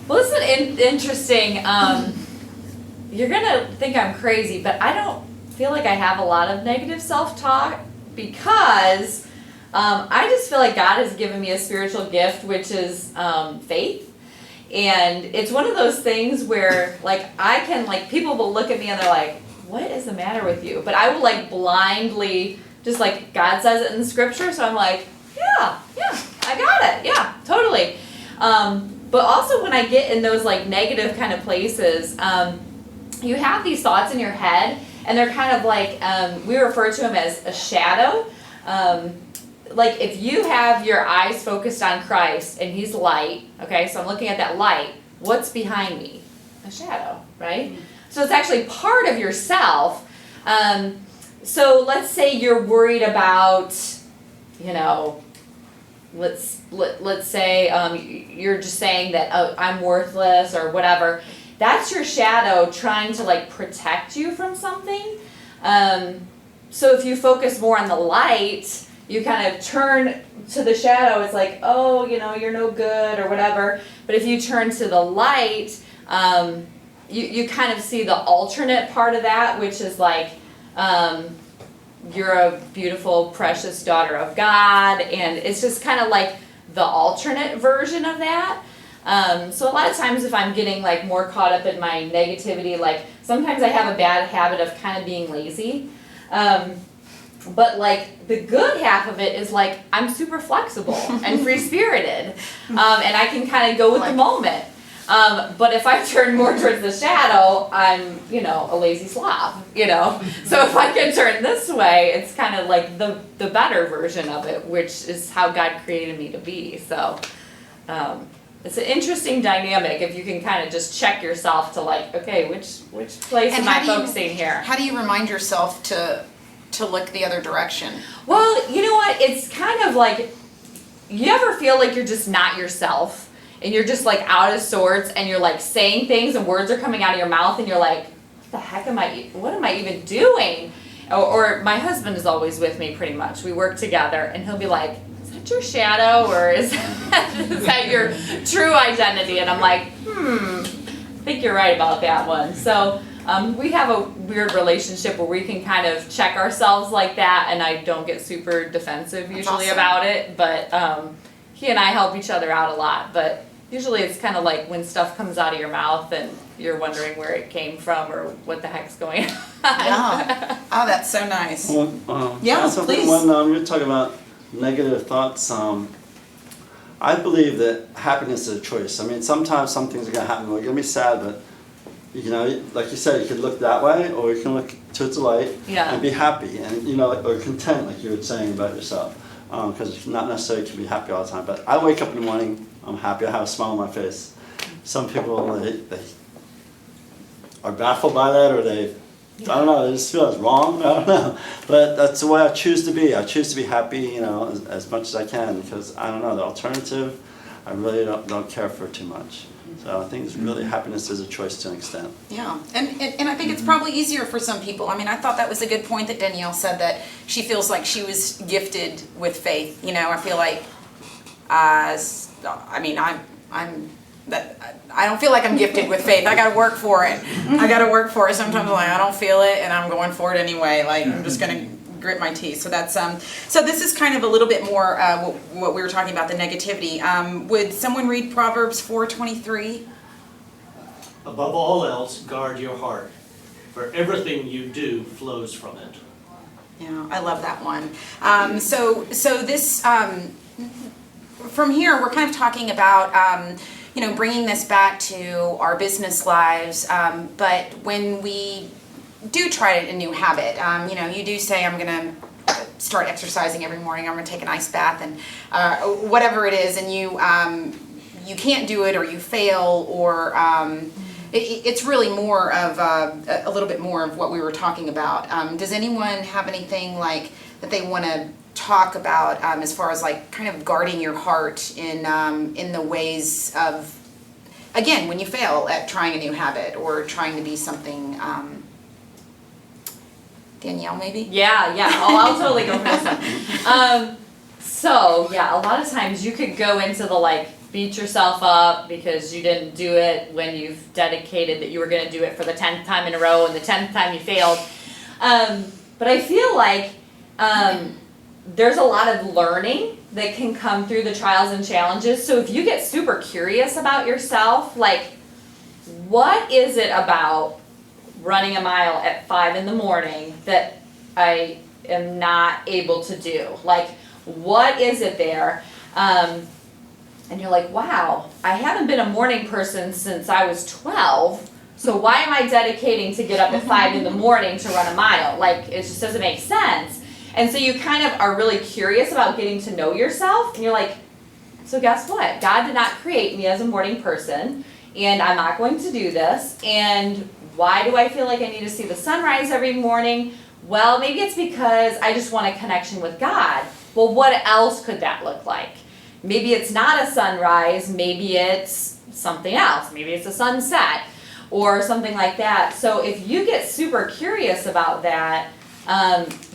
Speaker 1: Well, this is interesting. You're gonna think I'm crazy, but I don't feel like I have a lot of negative self-talk because I just feel like God has given me a spiritual gift, which is faith. And it's one of those things where, like, I can, like, people will look at me and they're like, what is the matter with you? But I will, like, blindly, just like God says it in the scripture, so I'm like, yeah, I got it, yeah, totally. But also when I get in those, like, negative kind of places, you have these thoughts in your head, and they're kind of like, we refer to them as a shadow. Like if you have your eyes focused on Christ and He's light, okay, so I'm looking at that light, what's behind me? A shadow, right? Mm-hmm. So it's actually part of yourself. So let's say you're worried about, let's say you're just saying that, oh, I'm worthless or whatever. That's your shadow trying to, like, protect you from something. So if you focus more on the light, you kind of turn to the shadow. It's like, oh, you're no good or whatever. But if you turn to the light, you kind of see the alternate part of that, which is like, you're a beautiful, precious daughter of God. And it's just kind of like the alternate version of that. So a lot of times if I'm getting, like, more caught up in my negativity, like sometimes I have a bad habit of kind of being lazy. But, like, the good half of it is, like, I'm super flexible and free-spirited, and I can kind of go with the moment. But if I turn more towards the shadow, I'm, a lazy slob, So if I can turn this way, it's kind of like the better version of it, which is how God created me to be. So it's an interesting dynamic if you can kind of just check yourself to, like, okay, which place am I focusing here?
Speaker 3: How do you remind yourself to look the other direction?
Speaker 1: Well, you know what? It's kind of like, you ever feel like you're just not yourself and you're just, like, out of sorts and you're, like, saying things and words are coming out of your mouth and you're like, what am I even doing? Or my husband is always with me pretty much. We work together and he'll be like, is that your shadow or is that your true identity? And I'm like, I think you're right about that one. So we have a weird relationship where we can kind of check ourselves like that, and I don't get super defensive usually about it, but he and I help each other out a lot. But usually it's kind of like when stuff comes out of your mouth and you're wondering where it came from or what the heck's going on.
Speaker 3: Yeah. Oh, that's so nice.
Speaker 12: Well,
Speaker 3: yeah, please.
Speaker 12: When you're talking about negative thoughts, I believe that happiness is a choice. I mean, sometimes some things are going to happen. You're going to be sad, but like you said, you can look that way, or you can look towards the light and be happy, and or content, like you were saying about yourself. Because it's not necessarily to be happy all the time. But I wake up in the morning, I'm happy, I have a smile on my face. Some people they are baffled by that, or they don't know, they just feel it's wrong. I don't know. But that's the way I choose to be. I choose to be happy, as much as I can, because I don't know, the alternative, I really don't care for too much. So I think it's really, happiness is a choice to an extent.
Speaker 3: Yeah, and I think it's probably easier for some people. I mean, I thought that was a good point that Danielle said, that she feels like she was gifted with faith. I feel like, I don't feel like I'm gifted with faith. I got to work for it. Sometimes I'm like, I don't feel it, and I'm going for it anyway. Like, I'm just gonna grit my teeth. So that's so this is kind of a little bit more what we were talking about, the negativity. Would someone read Proverbs 4:23?
Speaker 10: Above all else, guard your heart, for everything you do flows from it.
Speaker 3: Yeah, I love that one. So this from here we're kind of talking about bringing this back to our business lives. But when we do try a new habit, you do say, I'm going to start exercising every morning, I'm going to take an ice bath, and whatever it is, and you can't do it, or you fail, or it's really more of a little bit more of what we were talking about. Does anyone have anything like that they want to talk about as far as like kind of guarding your heart in the ways of, again, when you fail at trying a new habit or trying to be something. Danielle, maybe?
Speaker 1: Yeah. Oh, I'll totally go for this one. So yeah, a lot of times you could go into the like beat yourself up because you didn't do it when you've dedicated that you were going to do it for the 10th time in a row and the 10th time you failed. But I feel like there's a lot of learning that can come through the trials and challenges. So if you get super curious about yourself, like what is it about running a mile at 5 in the morning that I am not able to do? Like, what is it there? And you're like, wow, I haven't been a morning person since I was 12, so why am I dedicating to get up at 5 in the morning to run a mile? Like, it just doesn't make sense. And so you kind of are really curious about getting to know yourself, and you're like, so guess what? God did not create me as a morning person, and I'm not going to do this, and why do I feel like I need to see the sunrise every morning? Well, maybe it's because I just want a connection with God. Well, what else could that look like? Maybe it's not a sunrise, maybe it's something else. Maybe it's a sunset or something like that. So if you get super curious about that,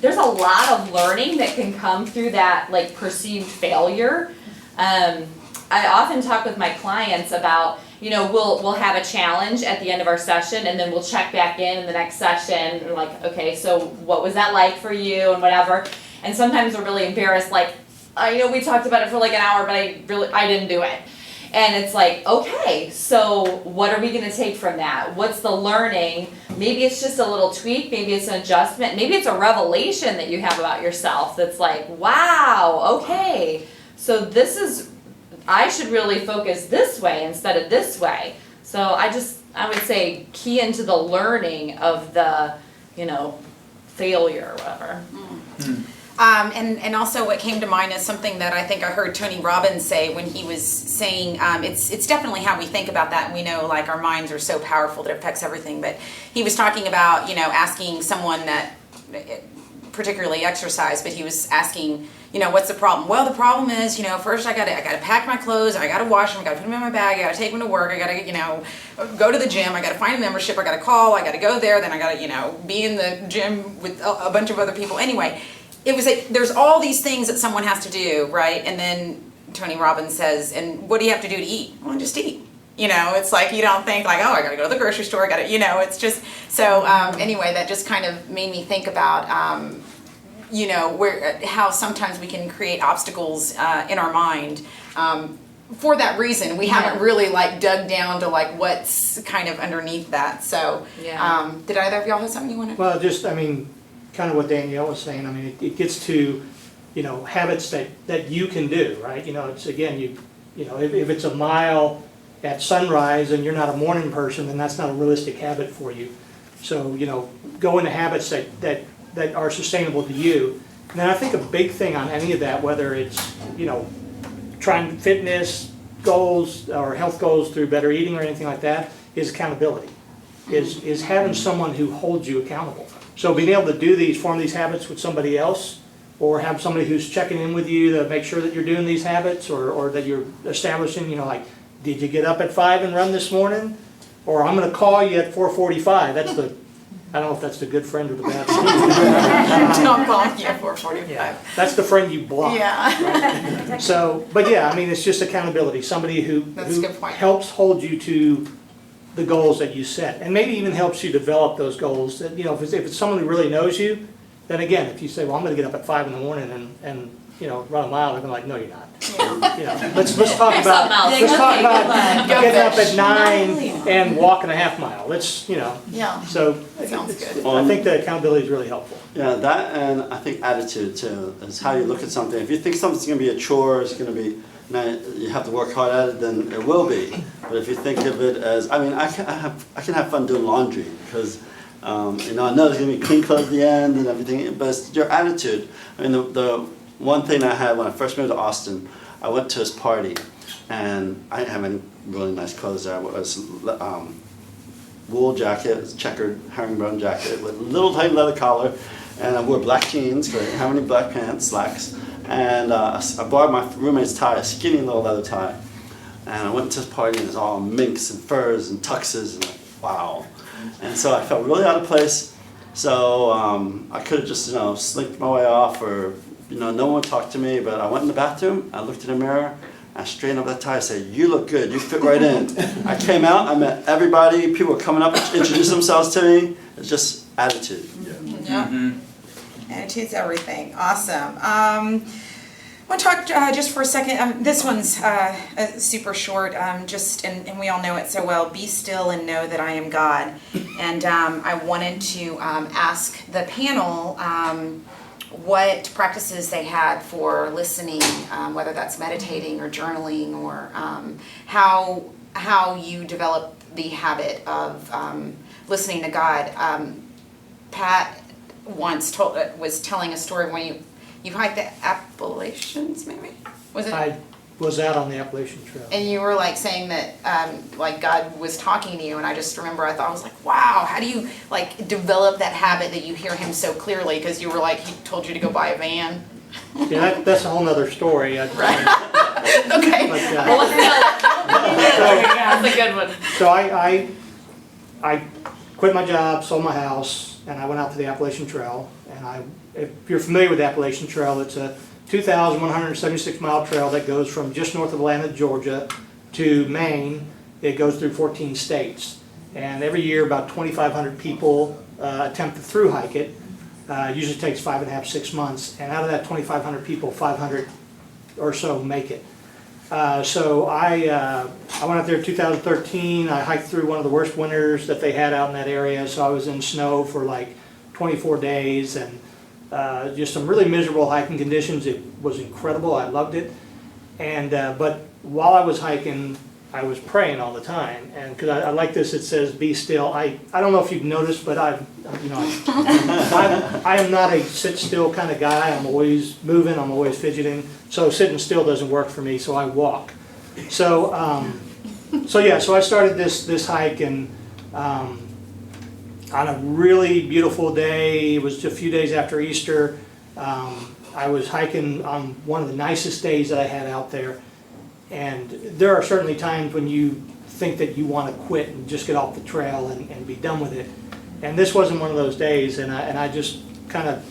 Speaker 1: there's a lot of learning that can come through that like perceived failure. I often talk with my clients about, you know, we'll have a challenge at the end of our session, and then we'll check back in the next session and like, okay, so what was that like for you and whatever. And sometimes we're really embarrassed, like, you know, we talked about it for like an hour, but I didn't do it. And it's like, okay, so what are we going to take from that? What's the learning? Maybe it's just a little tweak, maybe it's an adjustment, maybe it's a revelation that you have about yourself that's like, wow, okay, so I should really focus this way instead of this way. So I would say key into the learning of the, you know, failure or whatever.
Speaker 3: And also what came to mind is something that I think I heard Tony Robbins say when he was saying, it's definitely how we think about that, and we know like our minds are so powerful that it affects everything, but he was talking about, you know, asking someone that particularly exercise, but he was asking, you know, what's the problem? Well, the problem is, you know, first I gotta pack my clothes, I gotta wash them, I gotta put them in my bag, I gotta take them to work, I gotta, you know, go to the gym, I gotta find a membership, I gotta call, I gotta go there, then I gotta, you know, be in the gym with a bunch of other people. Anyway, it was like, there's all these things that someone has to do, right? And then Tony Robbins says, and what do you have to do to eat? Well, just eat. You know, it's like, you don't think like, oh, I gotta go to the grocery store, I gotta, you know, it's just, so anyway, that just kind of made me think about, you know, how sometimes we can create obstacles in our mind. For that reason, we haven't really like dug down to like what's kind of underneath that. So, did either of y'all have something you want to?
Speaker 16: Well, just, I mean, kind of what Danielle was saying, I mean, it gets to, you know, habits that you can do, right? You know, it's again, you know, if it's a mile at sunrise and you're not a morning person, then that's not a realistic habit for you. So, you know, go into habits that are sustainable to you. And then I think a big thing on any of that, whether it's, you know, trying fitness goals or health goals through better eating or anything like that, is accountability. Is having someone who holds you accountable. So being able to form these habits with somebody else, or have somebody who's checking in with you to make sure that you're doing these habits, or that you're establishing, you know, like, did you get up at 5 and run this morning? Or I'm going to call you at 4:45. That's the, I don't know if that's the good friend or the bad friend.
Speaker 3: Don't call me at 4:45.
Speaker 16: Yeah, that's the friend you block.
Speaker 3: Yeah.
Speaker 16: Right? So, but yeah, I mean, it's just accountability. Somebody who helps hold you to the goals that you set, and maybe even helps you develop those goals. That, you know, if it's someone who really knows you, then again, if you say, well, I'm going to get up at 5 in the morning and you know, run a mile, they're like, no, you're not. You know, let's talk about getting up at 9 and walking a half mile. Let's, you know.
Speaker 3: Yeah.
Speaker 16: So
Speaker 3: that sounds good.
Speaker 16: I think that accountability is really helpful.
Speaker 12: Yeah, that, and I think attitude too, is how you look at something. If you think something's going to be a chore, it's going to be, you have to work hard at it, then it will be. But if you think of it as, I mean, I can have fun doing laundry because, you know, I know there's going to be clean clothes at the end and everything, but it's your attitude. I mean, the one thing I had when I first moved to Austin, I went to his party, and I didn't have any really nice clothes there. It was wool jacket, it was checkered herringbone jacket with a little tight leather collar, and I wore black jeans because I didn't have any black pants, slacks. And I borrowed my roommate's tie, a skinny little leather tie. And I went to this party and it was all minks and furs and tuxes and like, wow. And so I felt really out of place. So I could have just, slinked my way off, or, no one would talk to me. But I went in the bathroom, I looked in the mirror, I straightened up that tie, I said, you look good, you fit right in. I came out, I met everybody, people were coming up, introducing themselves to me. It's just attitude.
Speaker 3: Yeah. Attitude's everything. Awesome. I want to talk just for a second. This one's super short. And we all know it so well. Be still and know that I am God. And I wanted to ask the panel what practices they had for listening, whether that's meditating or journaling, or how you develop the habit of listening to God. Pat once was telling a story when you hiked the Appalachians, maybe? Was it?
Speaker 16: I was out on the Appalachian Trail.
Speaker 3: And you were like saying that like God was talking to you, and I just remember I was like, wow, how do you like develop that habit that you hear him so clearly? Because you were like, he told you to go buy a van.
Speaker 16: Yeah, that's a whole nother story.
Speaker 3: Okay.
Speaker 1: Well, let's that's a good one.
Speaker 16: So I quit my job, sold my house, and I went out to the Appalachian Trail. And if you're familiar with the Appalachian Trail, it's a 2,176 mile trail that goes from just north of Atlanta, Georgia, to Maine. It goes through 14 states. And every year about 2,500 people attempt to through hike it. Usually takes 5.5, 6 months. And out of that 2,500 people, 500 or so make it. So I went out there in 2013. I hiked through one of the worst winters that they had out in that area. So I was in snow for like 24 days, and just some really miserable hiking conditions. It was incredible. I loved it. And but while I was hiking, I was praying all the time. And because I like this, it says, "Be still." I don't know if you've noticed, but I am not a sit still kind of guy. I'm always moving. I'm always fidgeting. So sitting still doesn't work for me. So I walk. So so I started this hike, and on a really beautiful day, it was just a few days after Easter, I was hiking on one of the nicest days that I had out there. And there are certainly times when you think that you want to quit and just get off the trail and be done with it. And this wasn't one of those days, and I just kind of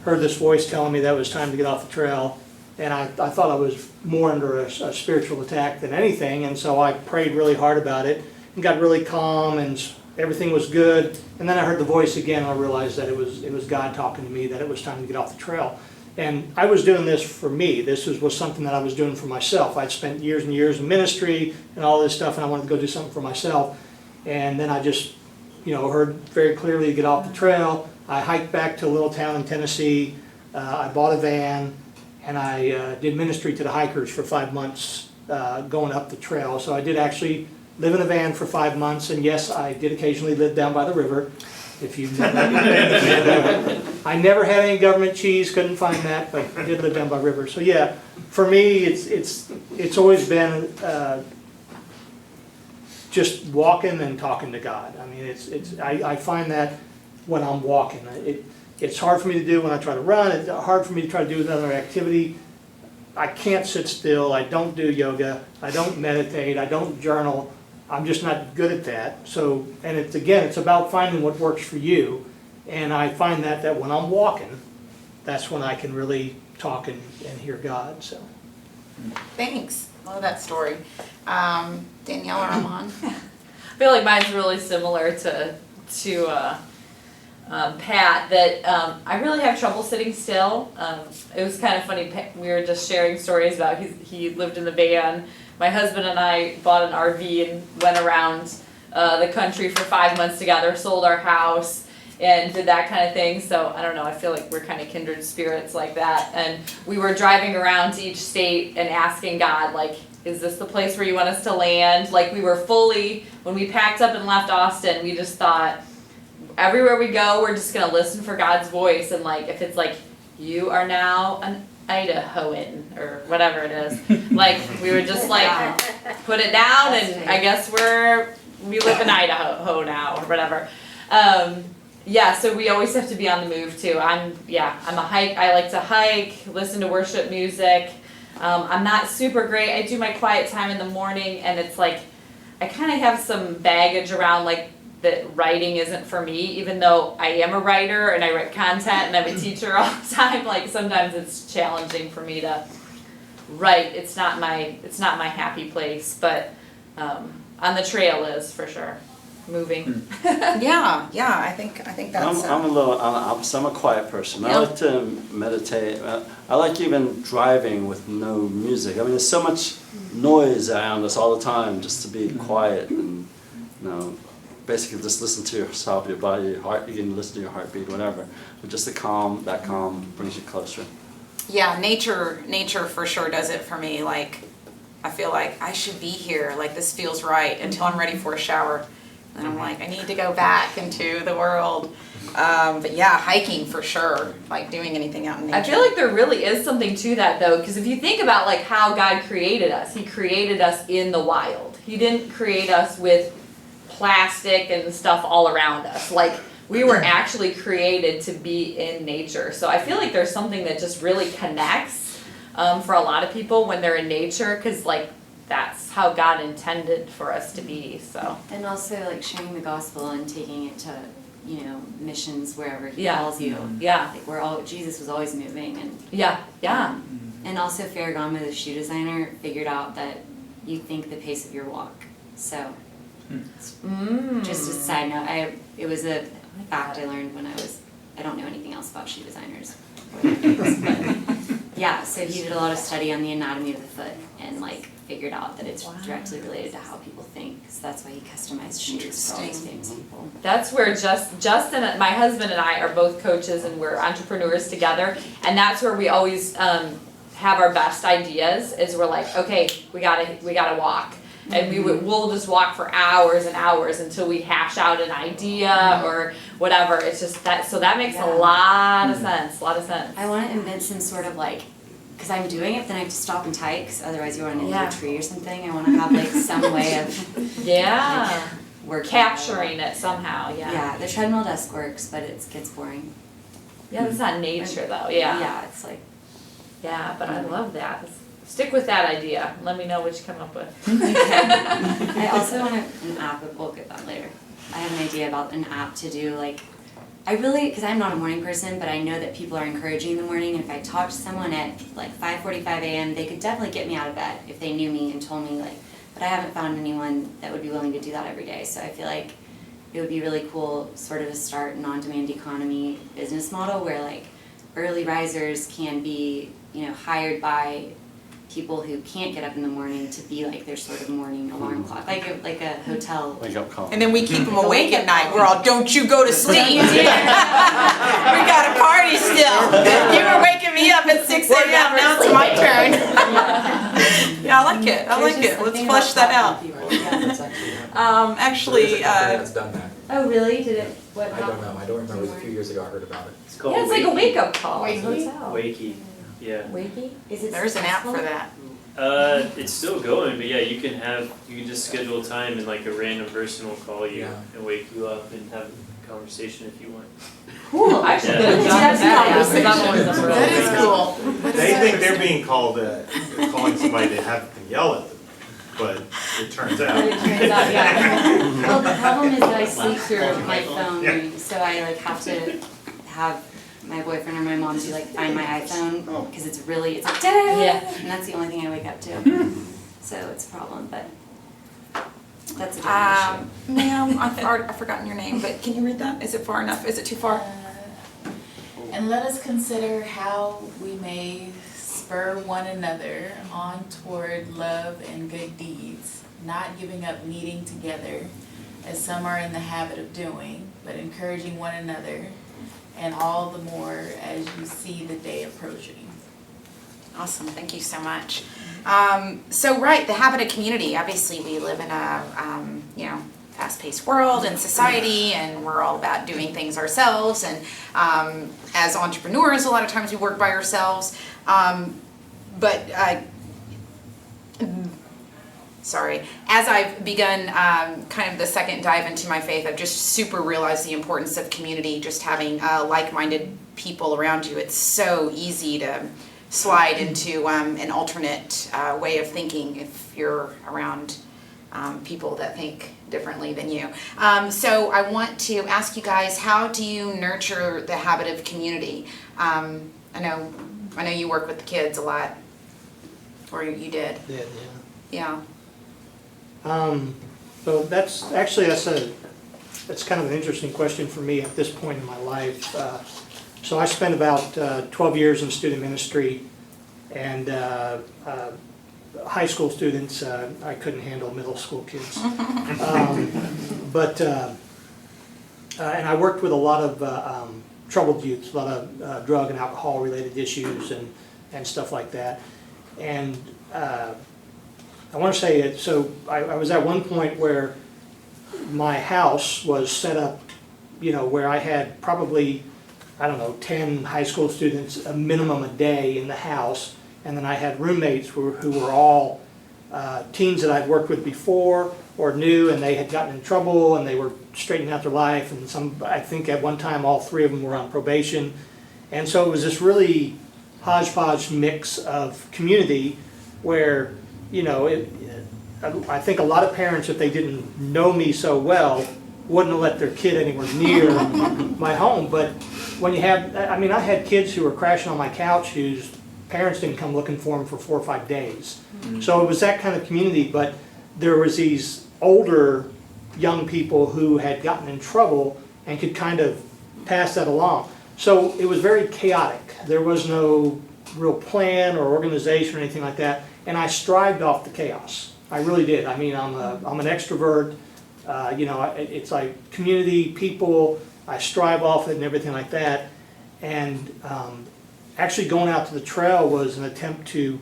Speaker 16: heard this voice telling me that it was time to get off the trail. And I thought I was more under a spiritual attack than anything, and so I prayed really hard about it and got really calm, and everything was good. And then I heard the voice again, and I realized that it was God talking to me, that it was time to get off the trail. And I was doing this for me. This was something that I was doing for myself. I'd spent years and years in ministry and all this stuff, and I wanted to go do something for myself. And then I just, heard very clearly to get off the trail. I hiked back to a little town in Tennessee. I bought a van, and I did ministry to the hikers for 5 months going up the trail. So I did actually live in a van for 5 months, and yes, I did occasionally live down by the river. If you I never had any government cheese, couldn't find that, but I did live down by the river. So yeah, for me, it's always been just walking and talking to God. I mean, I find that when I'm walking, it's hard for me to do when I try to run. It's hard for me to try to do another activity. I can't sit still. I don't do yoga. I don't meditate. I don't journal. I'm just not good at that. So, and it's about finding what works for you. And I find that when I'm walking, that's when I can really talk and hear God. So,
Speaker 3: thanks. Love that story. Danielle or Armand?
Speaker 1: I feel like mine's really similar to Pat, that I really have trouble sitting still. It was kind of funny, we were just sharing stories about he lived in the van. My husband and I bought an RV and went around the country for 5 months together, sold our house, and did that kind of thing. So I don't know, I feel like we're kind of kindred spirits like that. And we were driving around to each state and asking God, like, is this the place where you want us to land? Like, we were fully, when we packed up and left Austin, we just thought, everywhere we go, we're just going to listen for God's voice. And like, if it's like, you are now an Idahoan, or whatever it is, like, we would just like put it down, and I guess we live in Idaho now, or whatever. Yeah, so we always have to be on the move too. I like to hike, listen to worship music. I'm not super great. I do my quiet time in the morning, and it's like I kind of have some baggage around like that writing isn't for me, even though I am a writer and I write content and I'm a teacher all the time. Like sometimes it's challenging for me to write. It's not my happy place, but on the trail is for sure. Moving.
Speaker 3: Yeah, I think that's.
Speaker 12: I'm a little, I'm a quiet person. I like to meditate. I like even driving with no music. I mean, there's so much noise around us all the time just to be quiet and, basically just listen to yourself, your body, your heart. You can listen to your heartbeat, whatever. But just that calm brings you closer.
Speaker 3: Yeah, nature for sure does it for me. Like, I feel like I should be here. Like, this feels right until I'm ready for a shower. And I'm like, I need to go back into the world. But yeah, hiking for sure. Like doing anything out in nature.
Speaker 1: I feel like there really is something to that though, because if you think about like how God created us, He created us in the wild. He didn't create us with plastic and stuff all around us. Like we were actually created to be in nature. So I feel like there's something that just really connects for a lot of people when they're in nature, because like that's how God intended for us to be. So
Speaker 17: and also like sharing the gospel and taking it to missions wherever He calls you.
Speaker 1: Yeah,
Speaker 17: like Jesus was always moving and and also Ferragamo, the shoe designer, figured out that you think the pace of your walk. So just a side note, it was a fact I learned when I don't know anything else about shoe designers. But so he did a lot of study on the anatomy of the foot and like figured out that it's directly related to how people think. So that's why he customized shoes for all these famous people.
Speaker 1: That's where Justin, my husband and I are both coaches and we're entrepreneurs together. And that's where we always have our best ideas is we're like, okay, we gotta walk. And we'll just walk for hours and hours until we hash out an idea or whatever. It's just that, so that makes a lot of sense,
Speaker 17: I want to invent some sort of like, because I'm doing it, then I have to stop and type, because otherwise you run into a tree or something. I want to have like some way of
Speaker 1: we're capturing it somehow.
Speaker 17: Yeah, the treadmill desk works, but it gets boring.
Speaker 1: Yeah, it's not nature though.
Speaker 17: Yeah, it's like.
Speaker 1: Yeah, but I love that. Stick with that idea. Let me know what you come up with.
Speaker 17: I also want an app, but we'll get that later. I have an idea about an app to do like, because I'm not a morning person, but I know that people are encouraging in the morning, and if I talk to someone at like 5:45 a.m., they could definitely get me out of bed if they knew me and told me like, but I haven't found anyone that would be willing to do that every day. So I feel like it would be really cool sort of to start an on-demand economy business model where like early risers can be, hired by people who can't get up in the morning to be like their sort of morning alarm clock, like a hotel
Speaker 12: wake up call.
Speaker 3: And then we keep them awake at night. We're all, don't you go to sleep. We got a party still. You were waking me up at 6 a.m. Now it's my turn. Yeah, I like it. Let's flesh that out. Actually,
Speaker 15: that's done that.
Speaker 17: Oh really? Did it? What?
Speaker 15: I don't know. I don't remember. It was a few years ago I heard about it.
Speaker 11: It's called
Speaker 1: it's like a wake up call.
Speaker 11: Wakey. Yeah.
Speaker 1: Wakey?
Speaker 3: There's an app for that.
Speaker 11: It's still going, but yeah, you can just schedule a time and like a random person will call you and wake you up and have a conversation if you want.
Speaker 1: Cool. I should get a job at that.
Speaker 3: That is cool.
Speaker 4: They think they're being called, calling somebody to have to yell at them, but it turns out.
Speaker 17: Well, the problem is that I sleep through my phone ring, so I like have to have my boyfriend or my mom to like find my iPhone because it's like and that's the only thing I wake up to. So it's a problem, but that's a different issue.
Speaker 3: Ma'am, I've forgotten your name, but can you read that? Is it far enough? Is it too far?
Speaker 19: And let us consider how we may spur one another on toward love and good deeds, not giving up meeting together, as some are in the habit of doing, but encouraging one another, and all the more as you see the day approaching.
Speaker 3: Awesome, thank you so much. The habit of community. Obviously, we live in a fast-paced world and society, and we're all about doing things ourselves. And as entrepreneurs, a lot of times we work by ourselves. sorry, as I've begun kind of the second dive into my faith, I've just super realized the importance of community, just having like-minded people around you. It's so easy to slide into an alternate way of thinking if you're around people that think differently than you. So I want to ask you guys, how do you nurture the habit of community? I know you work with the kids a lot, or you did.
Speaker 16: Did,
Speaker 3: Yeah.
Speaker 16: So that's kind of an interesting question for me at this point in my life. So I spent about 12 years in student ministry, and high school students, I couldn't handle middle school kids. And I worked with a lot of troubled youths, a lot of drug and alcohol related issues and stuff like that. And I want to say it, so I was at one point where my house was set up, where I had probably, 10 high school students, a minimum a day in the house. And then I had roommates who were all teens that I'd worked with before or knew, and they had gotten in trouble and they were straightening out their life. And I think at one time all three of them were on probation. And so it was this really hodgepodge mix of community where, I think a lot of parents, if they didn't know me so well, wouldn't have let their kid anywhere near my home. But when you have, I had kids who were crashing on my couch whose parents didn't come looking for them for 4 or 5 days. Mm-hmm. So it was that kind of community, but there was these older young people who had gotten in trouble and could kind of pass that along. So it was very chaotic. There was no real plan or organization or anything like that, and I strived off the chaos. I really did. I'm an extrovert. It's like community, people. I strive off it and everything like that. And actually going out to the trail was an attempt to,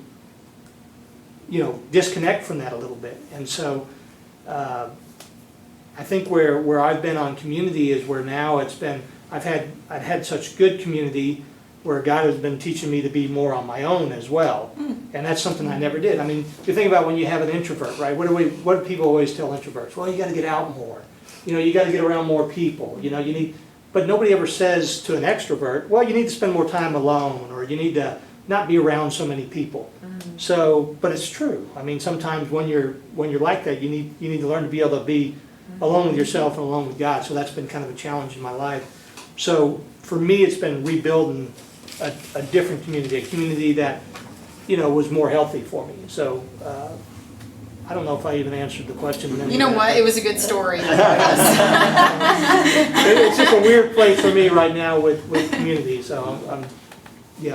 Speaker 16: disconnect from that a little bit. And so I think where I've been on community is where now I've had such good community where God has been teaching me to be more on my own as well. And that's something I never did. If you think about when you have an introvert, right? What do people always tell introverts? Well, you got to get out more. You got to get around more people. But nobody ever says to an extrovert, well, you need to spend more time alone, or you need to not be around so many people. So, but it's true. Sometimes when you're like that, you need to learn to be able to be alone with yourself and alone with God. So that's been kind of a challenge in my life. So for me, it's been rebuilding a different community, a community that, was more healthy for me. So I don't know if I even answered the question.
Speaker 3: You know what? It was a good story.
Speaker 16: It's just a weird place for me right now with community. So I'm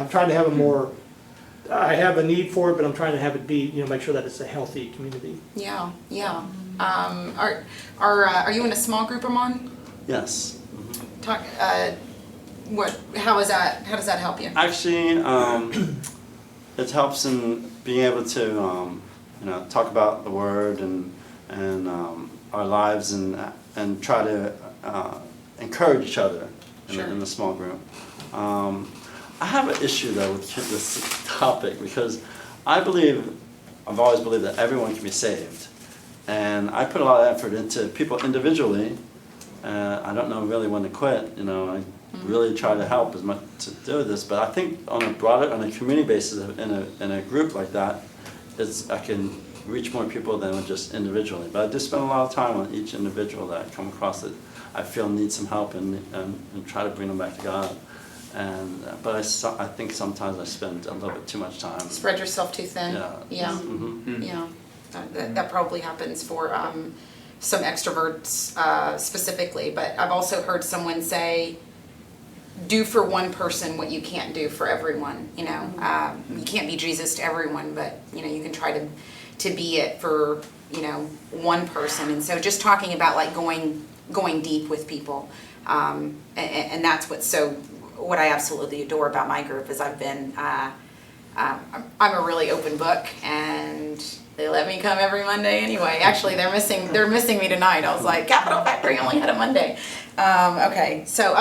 Speaker 16: trying to have I have a need for it, but I'm trying to have it be, make sure that it's a healthy community.
Speaker 3: Yeah. Are you in a small group, Armand?
Speaker 12: Yes.
Speaker 3: Talk. How is that? How does that help you?
Speaker 12: Actually, it helps in being able to talk about the Word and our lives and try to encourage each other in a small group. I have an issue though with this topic because I've always believed that everyone can be saved, and I put a lot of effort into people individually. I don't know really when to quit. I really try to help as much to do this, but I think on a community basis, in a group like that, I can reach more people than just individually. But I do spend a lot of time on each individual that I come across that I feel needs some help and try to bring them back to God. But I think sometimes I spend a little bit too much time.
Speaker 3: Spread yourself too thin.
Speaker 12: Yeah.
Speaker 3: Mm-hmm. Yeah. That probably happens for some extroverts specifically. But I've also heard someone say, do for one person what you can't do for everyone. You can't be Jesus to everyone, but you can try to be it for one person. And so just talking about like going deep with people, and that's what I absolutely adore about my group is I've been I'm a really open book, and they let me come every Monday anyway. Actually, they're missing me tonight. I was like, Capital Factory only had a Monday. Okay, so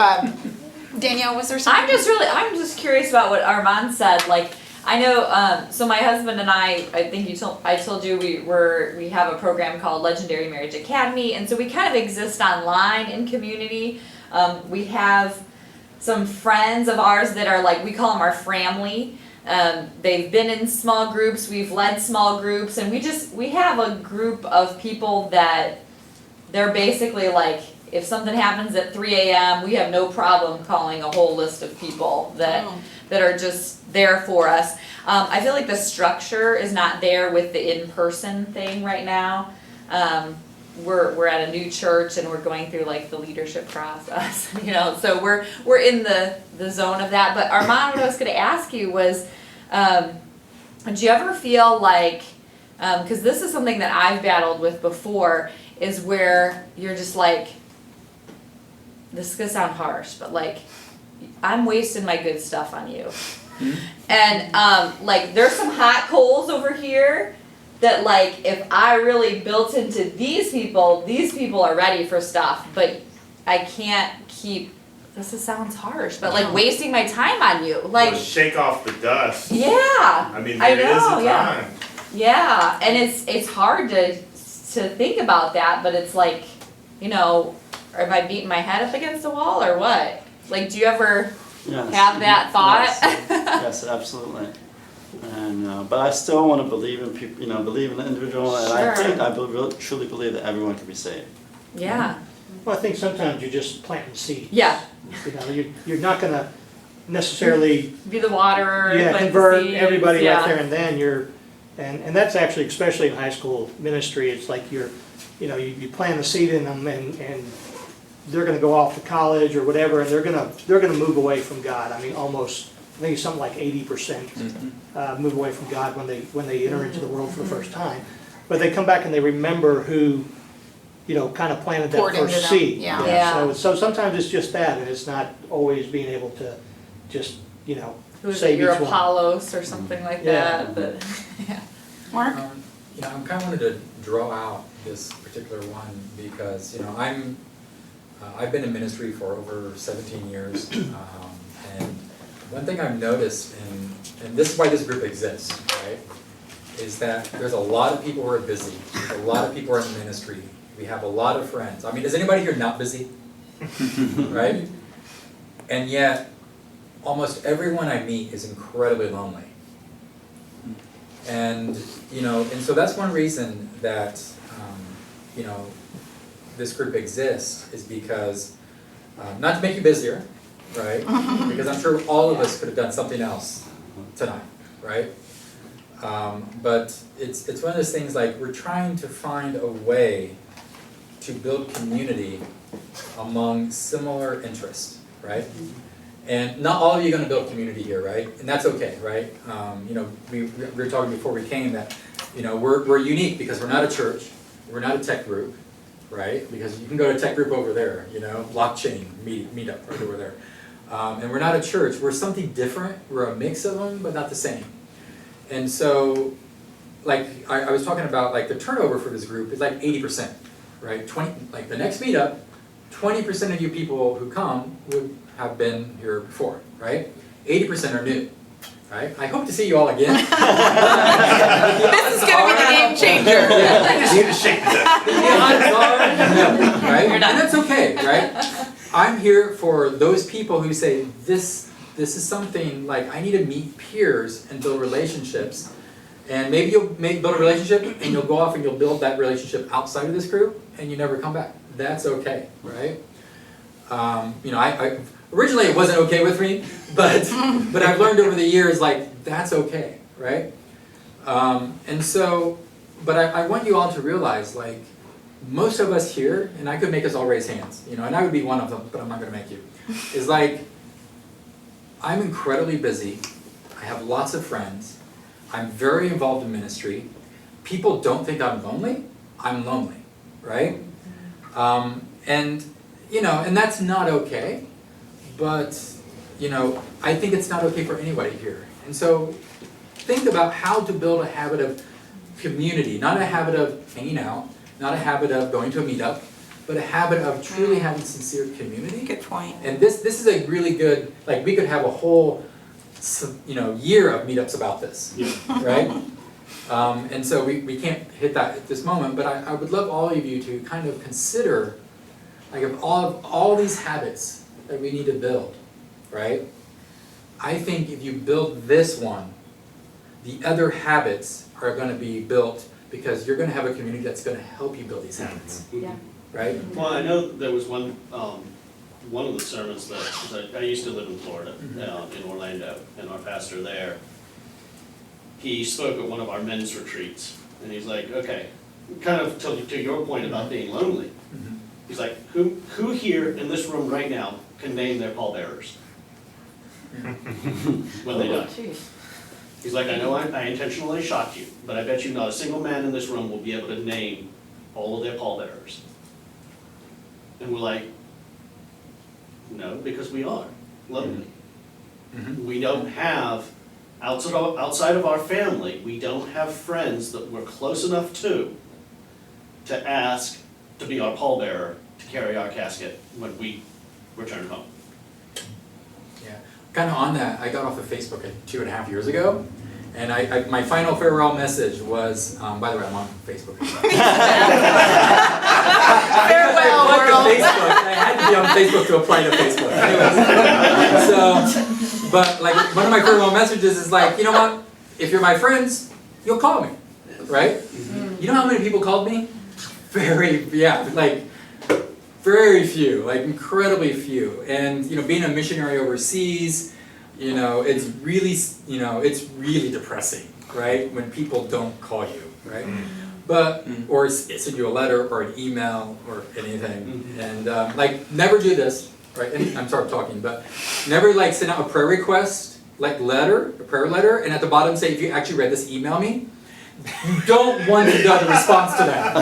Speaker 3: Danielle, was there something?
Speaker 1: I'm just curious about what Armand said. Like, I know, so my husband and I think I told you we have a program called Legendary Marriage Academy, and so we kind of exist online in community. We have some friends of ours that are like, we call them our family. They've been in small groups, we've led small groups, and we have a group of people that they're basically like, if something happens at 3 a.m., we have no problem calling a whole list of people that are just there for us. I feel like the structure is not there with the in-person thing right now. We're at a new church and we're going through like the leadership process, you know, so we're in the zone of that. But Armand, what I was going to ask you was, do you ever feel like, because this is something that I've battled with before, is where you're just like, this is gonna sound harsh, but like, I'm wasting my good stuff on you. And like, there's some hot coals over here that like, if I really built into these people are ready for stuff, but I can't keep, sounds harsh, but like wasting my time on you. Like,
Speaker 4: Well, shake off the dust.
Speaker 1: Yeah.
Speaker 4: I mean, there is a time.
Speaker 1: Yeah, and it's hard to think about that, but it's like, you know, am I beating my head up against the wall or what? Like, do you ever have that thought?
Speaker 12: Yes, absolutely. And but I still want to believe in people, you know, believe in the individual, and I truly believe that everyone can be saved.
Speaker 1: Yeah.
Speaker 16: Well, I think sometimes you're just planting seeds.
Speaker 1: Yeah.
Speaker 16: You know, you're not gonna necessarily
Speaker 1: be the waterer.
Speaker 16: Yeah, convert everybody right there and then. And that's actually, especially in high school ministry, it's like you plant the seed in them, and they're going to go off to college or whatever, and they're going to move away from God. I mean, almost, I think it's something like 80% move away from God when they enter into the world for the first time. But they come back and they remember who, you know, kind of planted that first seed.
Speaker 3: Yeah.
Speaker 16: So sometimes it's just that, and it's not always being able to just, you know,
Speaker 1: Who's
Speaker 16: save
Speaker 1: your
Speaker 16: each one.
Speaker 1: Apollos or something like that. But
Speaker 3: Mark?
Speaker 15: You know, I'm kind of wanted to draw out this particular one because, you know, I've been in ministry for over 17 years, and one thing I've noticed, and this is why this group exists, right, is that there's a lot of people who are busy, a lot of people are in ministry, we have a lot of friends. I mean, is anybody here not busy? Right? And yet, almost everyone I meet is incredibly lonely. And, you know, and so that's one reason that, you know, this group exists is because, not to make you busier, right? Because I'm sure all of us could have done something else tonight, right? But it's one of those things like we're trying to find a way to build community among similar interests, right? And not all of you are going to build community here, right? And that's okay, right? You know, we were talking before we came that, you know, we're unique because we're not a church, we're not a tech group, right? Because you can go to a tech group over there, you know, blockchain meetup right over there. And we're not a church, we're something different, we're a mix of them, but not the same. And so, like, I was talking about, like, the turnover for this group is like 80%, right? Like, the next meetup, 20% of you people who come would have been here before, right? 80% are new, right? I hope to see you all again.
Speaker 3: This is going to be the game changer.
Speaker 4: You need to shake that.
Speaker 15: Right? And that's okay, right? I'm here for those people who say, this is something, like, I need to meet peers and build relationships. And maybe you'll build a relationship and you'll go off and you'll build that relationship outside of this group and you never come back. That's okay, right? You know, I originally it wasn't okay with me, but I've learned over the years, like, that's okay, right? And so, but I want you all to realize, like, most of us here, and I could make us all raise hands, you know, and I would be one of them, but I'm not going to make you, is like, I'm incredibly busy, I have lots of friends, I'm very involved in ministry, people don't think I'm lonely, right? And, you know, and that's not okay, but, you know, I think it's not okay for anybody here. And so, think about how to build a habit of community, not a habit of hanging out, not a habit of going to a meetup, but a habit of truly having sincere community.
Speaker 3: Good point.
Speaker 15: And this is a really good, like, we could have a whole year of meetups about this, right? And so we can't hit that at this moment, but I would love all of you to kind of consider, like, of all these habits that we need to build, right? I think if you build this one, the other habits are going to be built because you're going to have a community that's going to help you build these habits, right?
Speaker 10: Well, I know there was one of the sermons that, 'cause I used to live in Florida, in Orlando, and our pastor there, he spoke at one of our men's retreats, and he's like, okay, kind of to your point about being lonely, he's like, who here in this room right now can name their pallbearers when they die? He's like, I know I intentionally shocked you, but I bet you not a single man in this room will be able to name all of their pallbearers. And we're like, no, because we are lonely. We don't have, outside of our family, we don't have friends that we're close enough to ask to be our pallbearer, to carry our casket when we return home.
Speaker 15: Yeah, kind of on that, I got off of Facebook 2.5 years ago, and my final farewell message was, by the way, I'm on Facebook.
Speaker 3: Farewell, world.
Speaker 15: Facebook. I had to be on Facebook to apply to Facebook. Anyways, so, but like one of my farewell messages is like, you know what? If you're my friends, you'll call me, right? You know how many people called me? Very few, like incredibly few. And being a missionary overseas, it's really depressing, right? When people don't call you, right? But, or send you a letter or an email or anything. And never do this, right? And I'm sorry talking, but never send out a prayer request, a prayer letter, and at the bottom say, if you actually read this, email me. You don't want to know the response to that.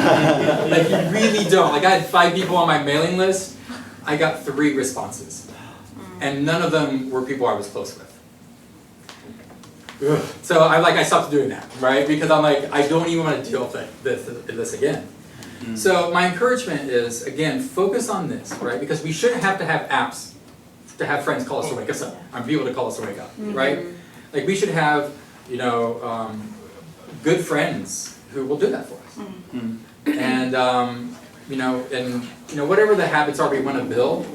Speaker 15: You really don't. I had 5 people on my mailing list. I got 3 responses. And none of them were people I was close with. Ugh. So I stopped doing that, right? Because I'm like, I don't even want to deal with this again. So my encouragement is, again, focus on this, right? Because we shouldn't have to have apps to have friends call us to wake us up, and people to call us to wake up, right? We should have, good friends who will do that for us. And, whatever the habits are we want to build,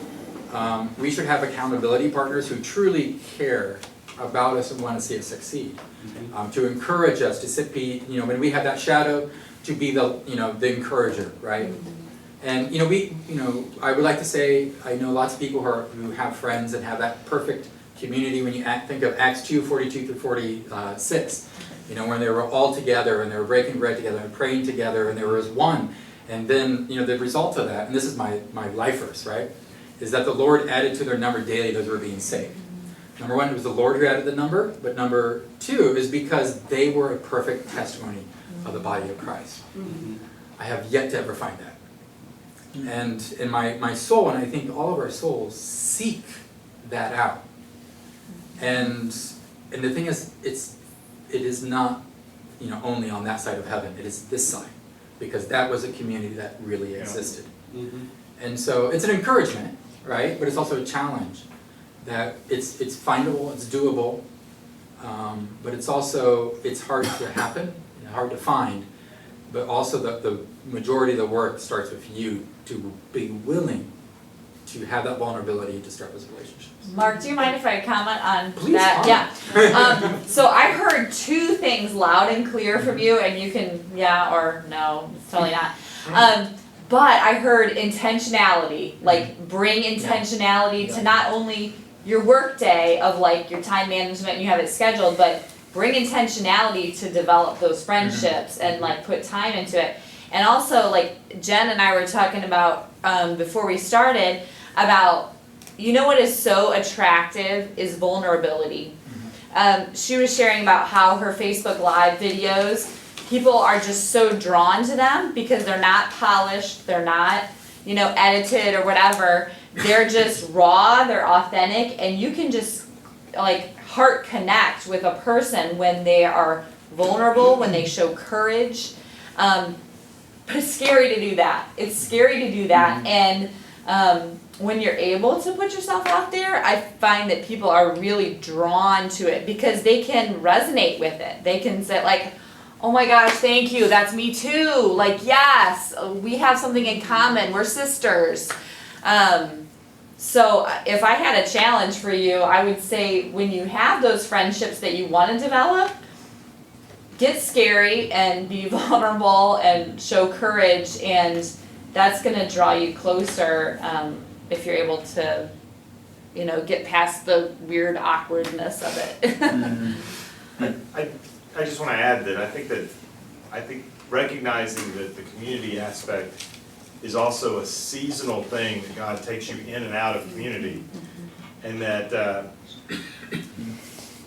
Speaker 15: we should have accountability partners who truly care about us and want to see us succeed. To encourage us, when we have that shadow, to be the encourager, right? And I would like to say, I know lots of people who have friends and have that perfect community. When you think of Acts 2:42 through 46, when they were all together and they were breaking bread together and praying together and there was one. And then, the result of that, and this is my life verse, right, is that the Lord added to their number daily those who were being saved. Number 1, it was the Lord who added the number, but number 2 is because they were a perfect testimony of the body of Christ. I have yet to ever find that. And in my soul, and I think all of our souls, seek that out. And the thing is, it is not, only on that side of heaven. It is this side, because that was a community that really existed. And so it's an encouragement, right? But it's also a challenge that it's findable, it's doable, but it's hard to happen, hard to find. But also the majority of the work starts with you to be willing to have that vulnerability to start those relationships.
Speaker 1: Mark, do you mind if I comment on
Speaker 15: Please,
Speaker 1: that? Yeah. So I heard 2 things loud and clear from you, and you can or no, it's totally not. But I heard intentionality, bring intentionality to not only your work day of your time management and you have it scheduled, but bring intentionality to develop those friendships and put time into it. And also Jen and I were talking about before we started about what is so attractive is vulnerability. She was sharing about how her Facebook Live videos, people are just so drawn to them because they're not polished, they're not edited or whatever. They're just raw, they're authentic, and you can just heart connect with a person when they are vulnerable, when they show courage. But it's scary to do that. It's scary to do that, and when you're able to put yourself out there, I find that people are really drawn to it because they can resonate with it. They can say like, oh my gosh, thank you, that's me too. Like, yes, we have something in common, we're sisters. So if I had a challenge for you, I would say when you have those friendships that you want to develop, get scary and be vulnerable and show courage, and that's going to draw you closer if you're able to, you know, get past the weird awkwardness of it.
Speaker 4: I just want to add that I think recognizing that the community aspect is also a seasonal thing, that God takes you in and out of community, and that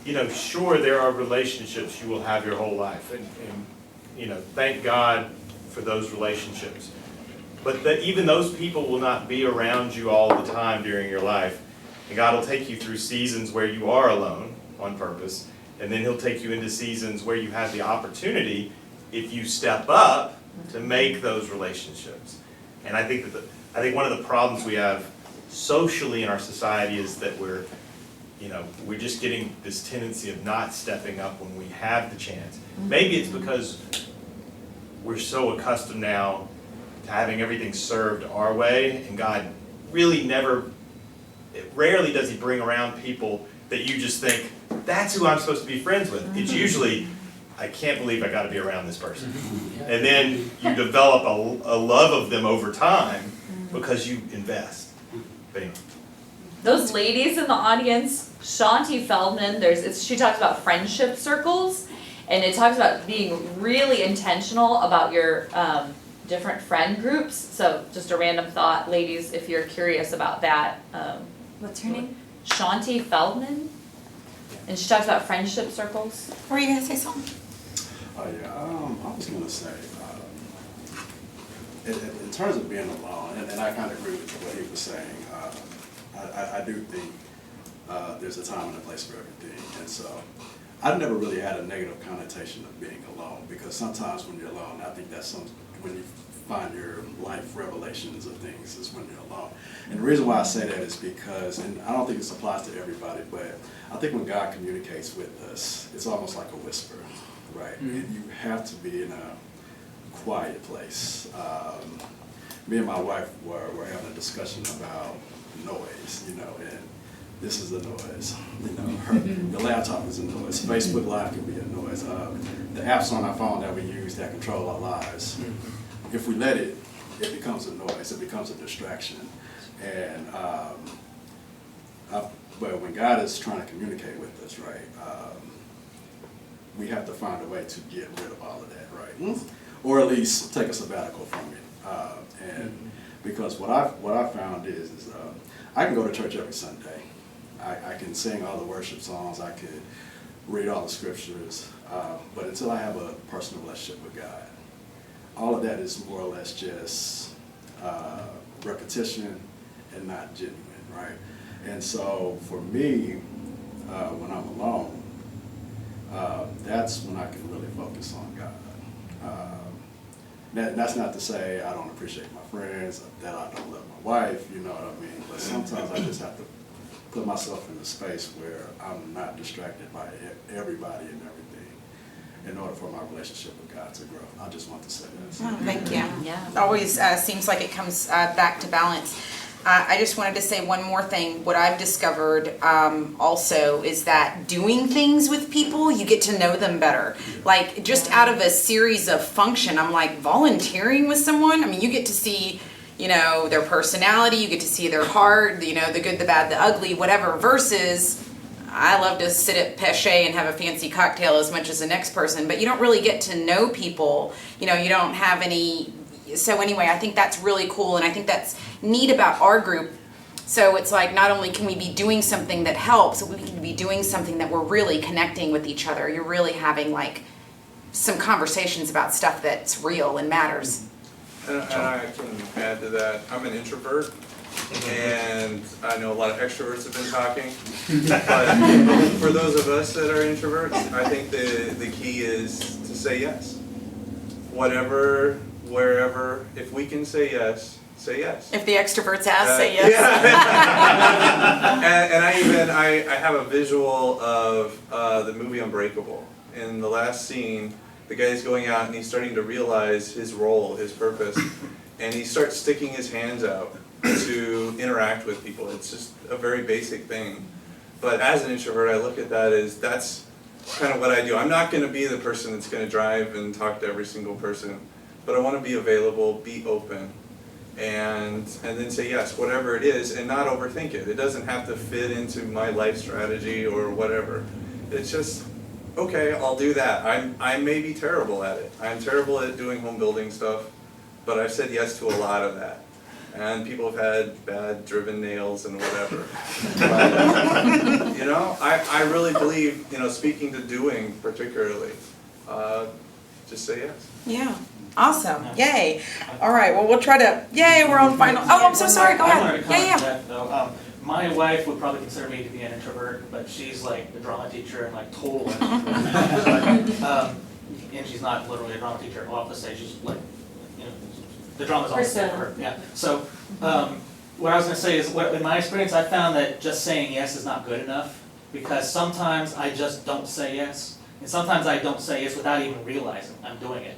Speaker 4: you know, sure, there are relationships you will have your whole life, and you know, thank God for those relationships. But that even those people will not be around you all the time during your life, and God will take you through seasons where you are alone on purpose, and then He'll take you into seasons where you have the opportunity, if you step up, to make those relationships. And I think that one of the problems we have socially in our society is that we're just getting this tendency of not stepping up when we have the chance. Maybe it's because we're so accustomed now to having everything served our way, and God really rarely does He bring around people that you just think, that's who I'm supposed to be friends with. It's usually, I can't believe I got to be around this person. And then you develop a love of them over time because you invest. But anyway.
Speaker 1: Those ladies in the audience, Shanti Feldman, she talks about friendship circles, and it talks about being really intentional about your different friend groups. So just a random thought, ladies, if you're curious about that.
Speaker 17: What's her name?
Speaker 1: Shanti Feldman, and she talks about friendship circles.
Speaker 3: Were you gonna say something?
Speaker 20: I was gonna say, in terms of being alone, and I kind of agree with what he was saying. I do think there's a time and a place for everything, and so I've never really had a negative connotation of being alone, because sometimes when you're alone, I think that's when you find your life revelations of things is when you're alone. And the reason why I say that is because, and I don't think this applies to everybody, but I think when God communicates with us, it's almost like a whisper, right? And you have to be in a quiet place. Me and my wife were having a discussion about noise, and this is a noise, the laptop is a noise, Facebook Live can be a noise, the apps on our phone that we use that control our lives, if we let it, it becomes a noise, it becomes a distraction. And but when God is trying to communicate with us, right, we have to find a way to get rid of all of that, right? Or at least take a sabbatical from it. And because what I found is I can go to church every Sunday. I can sing all the worship songs, I could read all the scriptures, but until I have a personal relationship with God, all of that is more or less just repetition and not genuine, right? And so for me, when I'm alone, that's when I can really focus on God. That's not to say I don't appreciate my friends, that I don't love my wife, you know what I mean? But sometimes I just have to put myself in a space where I'm not distracted by everybody and everything in order for my relationship with God to grow. I just want to say that.
Speaker 3: Thank you. Yeah. Always seems like it comes back to balance. I just wanted to say one more thing. What I've discovered also is that doing things with people, you get to know them better. Like just out of a series of function, I'm like volunteering with someone. I mean, you get to see, their personality, you get to see their heart, the good, the bad, the ugly, whatever, versus I love to sit at Pechet and have a fancy cocktail as much as the next person, but you don't really get to know people. You don't have any. So anyway, I think that's really cool, and I think that's neat about our group. So it's like not only can we be doing something that helps, but we can be doing something that we're really connecting with each other. You're really having like some conversations about stuff that's real and matters.
Speaker 14: And I can add to that, I'm an introvert, and I know a lot of extroverts have been talking, but for those of us that are introverts, I think the key is to say yes. Whatever, wherever, if we can say yes, say yes.
Speaker 3: If the extroverts ask, say yes.
Speaker 14: And I have a visual of the movie Unbreakable. In the last scene, the guy's going out and he's starting to realize his role, his purpose, and he starts sticking his hands out to interact with people. It's just a very basic thing. But as an introvert, I look at that as that's kind of what I do. I'm not going to be the person that's going to drive and talk to every single person, but I want to be available, be open, and then say yes, whatever it is, and not overthink it. It doesn't have to fit into my life strategy or whatever. It's just, okay, I'll do that. I may be terrible at it. I'm terrible at doing home building stuff, but I've said yes to a lot of that. And people have had bad driven nails and whatever. But, you know, I really believe, you know, speaking to doing particularly, just say yes.
Speaker 3: Yeah. Awesome. Yay. All right. Well, we'll try to, yay, we're on final. Oh, I'm so sorry. Go ahead. Yeah.
Speaker 18: My wife would probably consider me to be an introvert, but she's like a drama teacher and like total introvert. And she's not literally a drama teacher off the stage. She's like, you know, the drama's all for her. Yeah. So what I was going to say is, in my experience, I found that just saying yes is not good enough, because sometimes I just don't say yes, and sometimes I don't say yes without even realizing I'm doing it.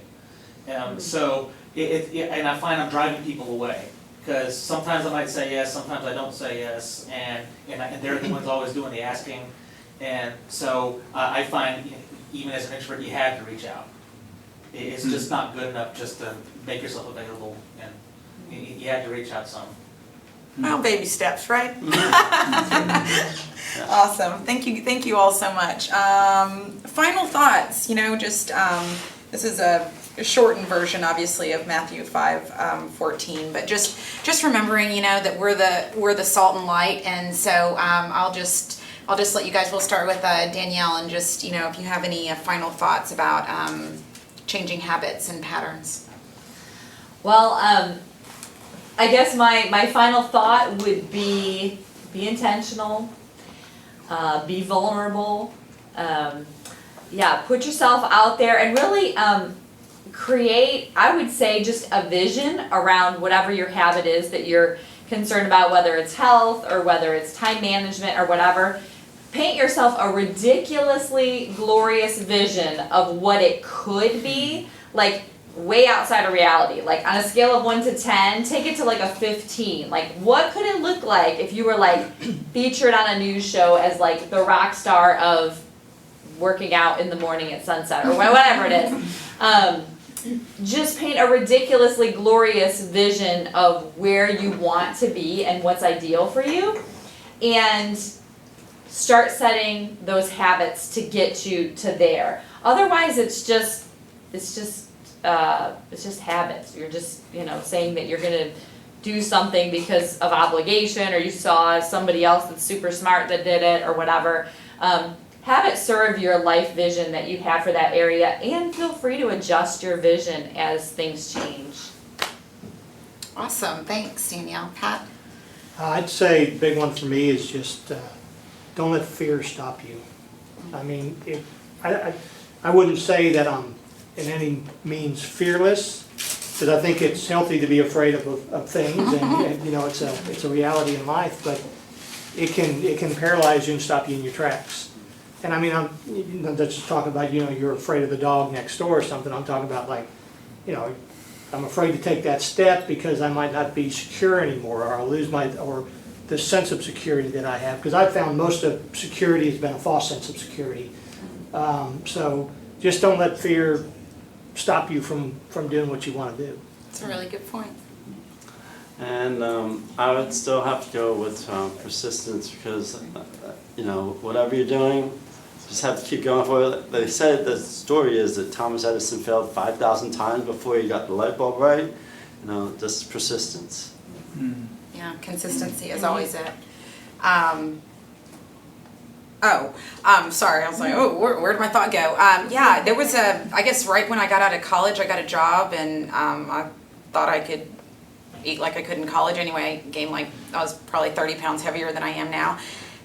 Speaker 18: So and I find I'm driving people away, because sometimes I might say yes, sometimes I don't say yes, and they're the ones always doing the asking, and so I find even as an introvert you have to reach out. It's just not good enough just to make yourself available, and you have to reach out some.
Speaker 3: Well, baby steps, right? Awesome. Thank you all so much. Final thoughts, you know, just this is a shortened version, obviously, of Matthew 5:14, but just remembering, you know, that we're the salt and light, and so I'll just let you guys. We'll start with Danielle, and just, you know, if you have any final thoughts about changing habits and patterns.
Speaker 1: Well, I guess my final thought would be intentional, be vulnerable, put yourself out there, and really create, I would say, just a vision around whatever your habit is that you're concerned about, whether it's health or whether it's time management or whatever. Paint yourself a ridiculously glorious vision of what it could be, like way outside of reality. Like on a scale of 1 to 10, take it to like a 15. Like what could it look like if you were like featured on a news show as like the rock star of working out in the morning at sunset or whatever it is. Just paint a ridiculously glorious vision of where you want to be and what's ideal for you, and start setting those habits to get you to there. Otherwise, it's just habits. You're just, you know, saying that you're gonna do something because of obligation, or you saw somebody else that's super smart that did it, or whatever. Have it serve your life vision that you have for that area, and feel free to adjust your vision as things change.
Speaker 3: Awesome. Thanks, Danielle. Pat?
Speaker 16: I'd say the big one for me is just don't let fear stop you. I mean, I wouldn't say that I'm in any means fearless, because I think it's healthy to be afraid of things, and you know, it's a reality in life, but it can paralyze you and stop you in your tracks. And I mean, I'm not just talking about, you know, you're afraid of the dog next door or something. I'm talking about, like, you know, I'm afraid to take that step because I might not be secure anymore, or I'll lose or the sense of security that I have, because I've found most of security has been a false sense of security. So just don't let fear stop you from doing what you want to do.
Speaker 3: That's a really good point.
Speaker 12: And I would still have to go with persistence, because you know, whatever you're doing, just have to keep going for it. They said the story is that Thomas Edison failed 5,000 times before he got the light bulb right. You know, just persistence.
Speaker 3: Yeah, consistency is always it. Sorry, I was like, where did my thought go? Yeah, there was I guess right when I got out of college, I got a job, and I thought I could eat like I could in college anyway. Gained I was probably 30 pounds heavier than I am now.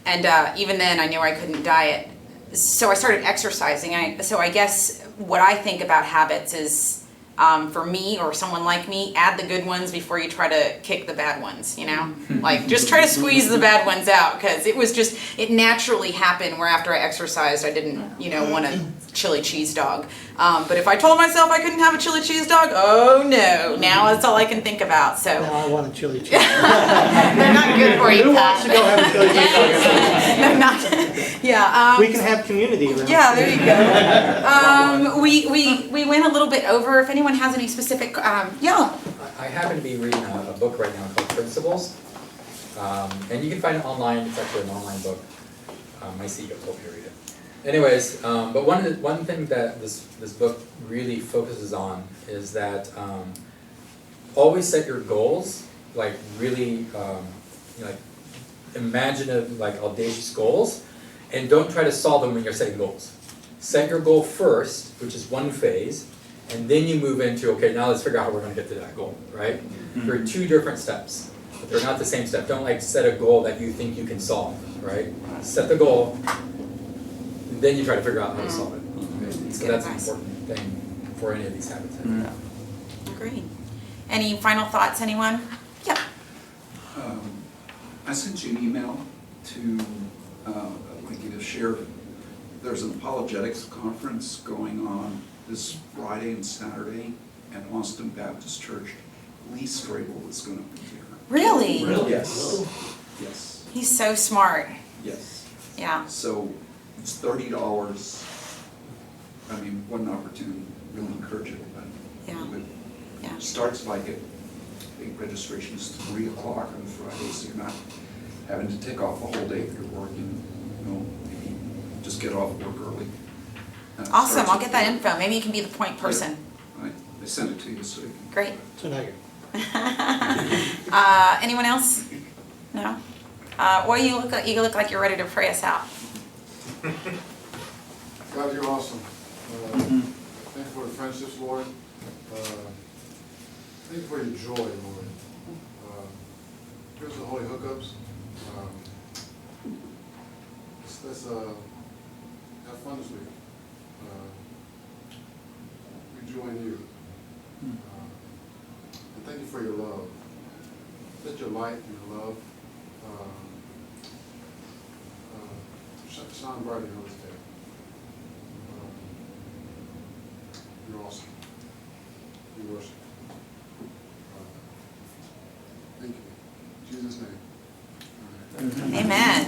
Speaker 3: And even then I knew I couldn't diet. So I started exercising. So I guess what I think about habits is for me or someone like me, add the good ones before you try to kick the bad ones, you know? Like, just try to squeeze the bad ones out, because it naturally happened where after I exercised, I didn't, want a chili cheese dog. But if I told myself I couldn't have a chili cheese dog, oh no, now that's all I can think about, so.
Speaker 16: Now I want a chili cheese.
Speaker 3: They're not good for you,
Speaker 16: Who wants to go have a chili cheese dog?
Speaker 3: They're not, yeah.
Speaker 16: We can have community around.
Speaker 3: Yeah, there you go. We went a little bit over. If anyone has any specific, yeah.
Speaker 15: I happen to be reading a book right now called Principles, and you can find it online. It's actually an online book. My CEO told me to read it. Anyways, but one thing that this book really focuses on is that always set your goals, like really like imaginative, like audacious goals, and don't try to solve them when you're setting goals. Set your goal first, which is one phase, and then you move into, okay, now let's figure out how we're going to get to that goal, right? There are two different steps, but they're not the same step. Don't like set a goal that you think you can solve, right? Set the goal, and then you try to figure out how to solve it. Right? So that's an important thing for any of these habits.
Speaker 3: Agreed. Any final thoughts, anyone? Yeah.
Speaker 8: I sent you an email to like you to share. There's an apologetics conference going on this Friday and Saturday at Austin Baptist Church. Lee Strabel is going to be here.
Speaker 3: Really?
Speaker 8: Yes. Yes.
Speaker 3: He's so smart.
Speaker 8: Yes.
Speaker 3: Yeah.
Speaker 8: So it's $30. I mean, what an opportunity. Really encourage everybody.
Speaker 3: Yeah.
Speaker 8: Yeah. Starts like I think registration is 3 o'clock on Friday, so you're not having to take off a whole day if you're working. Maybe just get off work early.
Speaker 3: Awesome. I'll get that info. Maybe you can be the point person.
Speaker 8: Yeah. I sent it to you so you can.
Speaker 3: Great.
Speaker 16: It's a nugget.
Speaker 3: Anyone else? No? Well, you look like you're ready to pray us out.
Speaker 9: God, you're awesome. Thank you for the friendships, Lord. Thank you for your joy, Lord. Here's the holy hookups. Let's have fun this week. We join you. And thank you for your love. Let your light and your love shine bright in this day. You're awesome. We worship. Thank you. In Jesus' name.
Speaker 3: Amen.